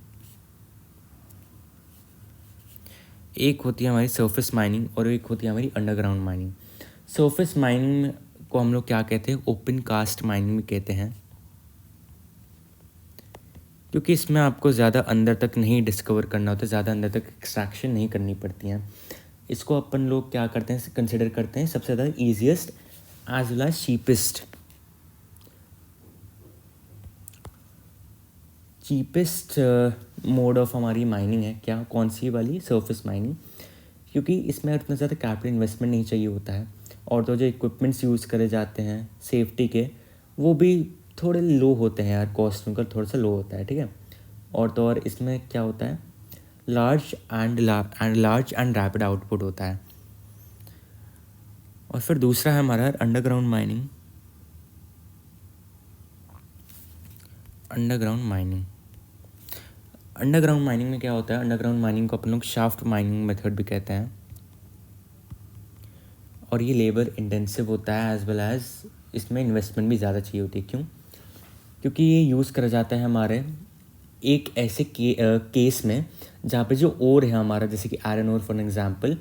और एक होती है हमारी अंडरग्राउंड माइनिंग। सरफेस माइनिंग को हम लोग क्या कहते हैं, ओपन कास्ट माइनिंग भी कहते हैं, क्योंकि इसमें आपको ज़्यादा अंदर तक नहीं डिस्कवर करना होता, ज़्यादा अंदर तक एक्सट्रैक्शन नहीं करनी पड़ती हैं। इसको अपन लोग क्या करते हैं, कंसिडर करते हैं सबसे ज़्यादा easiest as well as cheapest mode of हमारी माइनिंग है। क्या, कौन सी वाली, सरफेस माइनिंग, क्योंकि इसमें इतना ज़्यादा कैपिटल इन्वेस्टमेंट नहीं चाहिए होता है, और तो जो इक्विपमेंट्स यूज़ करे जाते हैं सेफ्टी के, वो भी थोड़े लो होते हैं यार, कॉस्ट उनका थोड़ा सा लो होता है। ठीक है, और तो और इसमें क्या होता है, लार्ज एंड रैपिड आउटपुट होता है। और फिर दूसरा है हमारा अंडरग्राउंड माइनिंग। अंडरग्राउंड माइनिंग में क्या होता है, अंडरग्राउंड माइनिंग को अपन लोग शाफ्ट माइनिंग मेथड भी कहते हैं, और ये लेबर इंटेंसिव होता है एज वेल एज इसमें इन्वेस्टमेंट भी ज़्यादा चाहिए होती है। क्यों, क्योंकि ये यूज़ करा जाता है हमारे एक ऐसे केस में जहाँ पे जो ओर है हमारा, जैसे कि आयरन ओर फॉर एग्जांपल,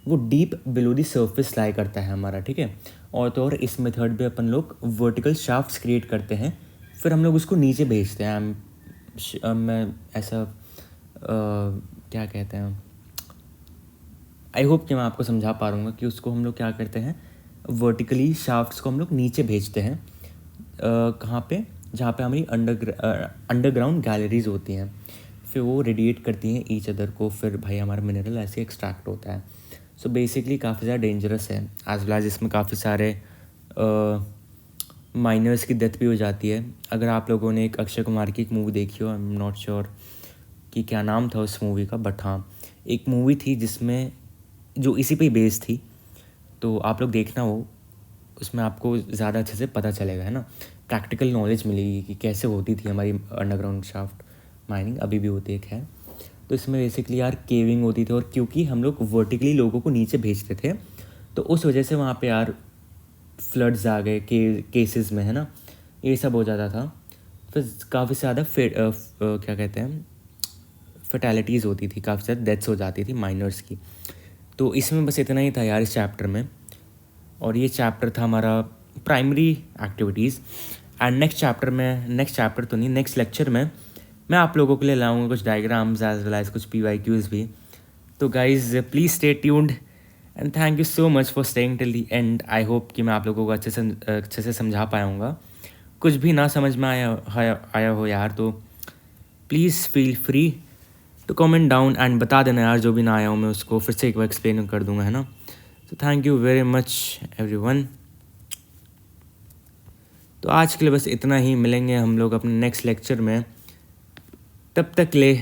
वो डीप बिलो द सरफेस लाई करता है हमारा। ठीक है, और तो और इस मेथड पे अपन लोग वर्टिकल शाफ्ट्स क्रिएट करते हैं, फिर हम लोग उसको नीचे भेजते हैं। मैं ऐसा क्या कहते हैं, आई होप कि मैं आपको समझा पा रहा हूँ कि उसको हम लोग क्या करते हैं, वर्टिकली शाफ्ट्स को हम लोग नीचे भेजते हैं, कहाँ पे, जहाँ पे हमारी अंडरग्राउंड गैलरीज होती हैं, फिर वो रेडिएट करती हैं ईच अदर को, फिर भाई हमारा मिनरल ऐसे एक्सट्रैक्ट होता है। सो बेसिकली काफ़ी ज़्यादा डेंजरस है, एज वेल एज इसमें काफ़ी सारे माइनर्स की डेथ भी हो जाती है। अगर आप लोगों ने एक अक्षय कुमार की एक मूवी देखी हो, आई एम नॉट श्योर कि क्या नाम था उस मूवी का, बट हाँ एक मूवी थी जिसमें जो इसी पे बेस्ड थी, तो आप लोग देखना हो, उसमें आपको ज़्यादा अच्छे से पता चलेगा, है ना, प्रैक्टिकल नॉलेज मिलेगी कि कैसे होती थी हमारी अंडरग्राउंड शाफ्ट माइनिंग, अभी भी होती है। तो इसमें बेसिकली यार केविंग होती थी, और क्योंकि हम लोग वर्टिकली लोगों को नीचे भेजते थे, तो उस वजह से वहाँ पे यार फ्लड्स आ गए केसेस में, है ना, ये सब हो जाता था। फिर काफ़ी ज़्यादा क्या कहते हैं, फर्टैलिटीज़ होती थी, काफ़ी ज़्यादा डेथ्स हो जाती थी माइनर्स की। तो इसमें बस इतना ही था यार इस चैप्टर में, और ये चैप्टर था हमारा primary activities. And next lecture में मैं आप लोगों के लिए लाऊंगा कुछ डायग्राम्स एज वेल एज कुछ PYQs भी। तो guys please stay tuned and thank you so much for staying till the end. I hope कि मैं आप लोगों को अच्छे से समझा पाऊँगा। कुछ भी ना समझ में आया हो यार, तो please feel free to comment down and बता देना यार, जो भी ना आया हो मैं उसको फिर से एक बार एक्सप्लेन कर दूंगा, है ना। तो thank you very much everyone. तो आज के लिए बस इतना ही, मिलेंगे हम लोग अपने नेक्स्ट लेक्चर में, तब तक ले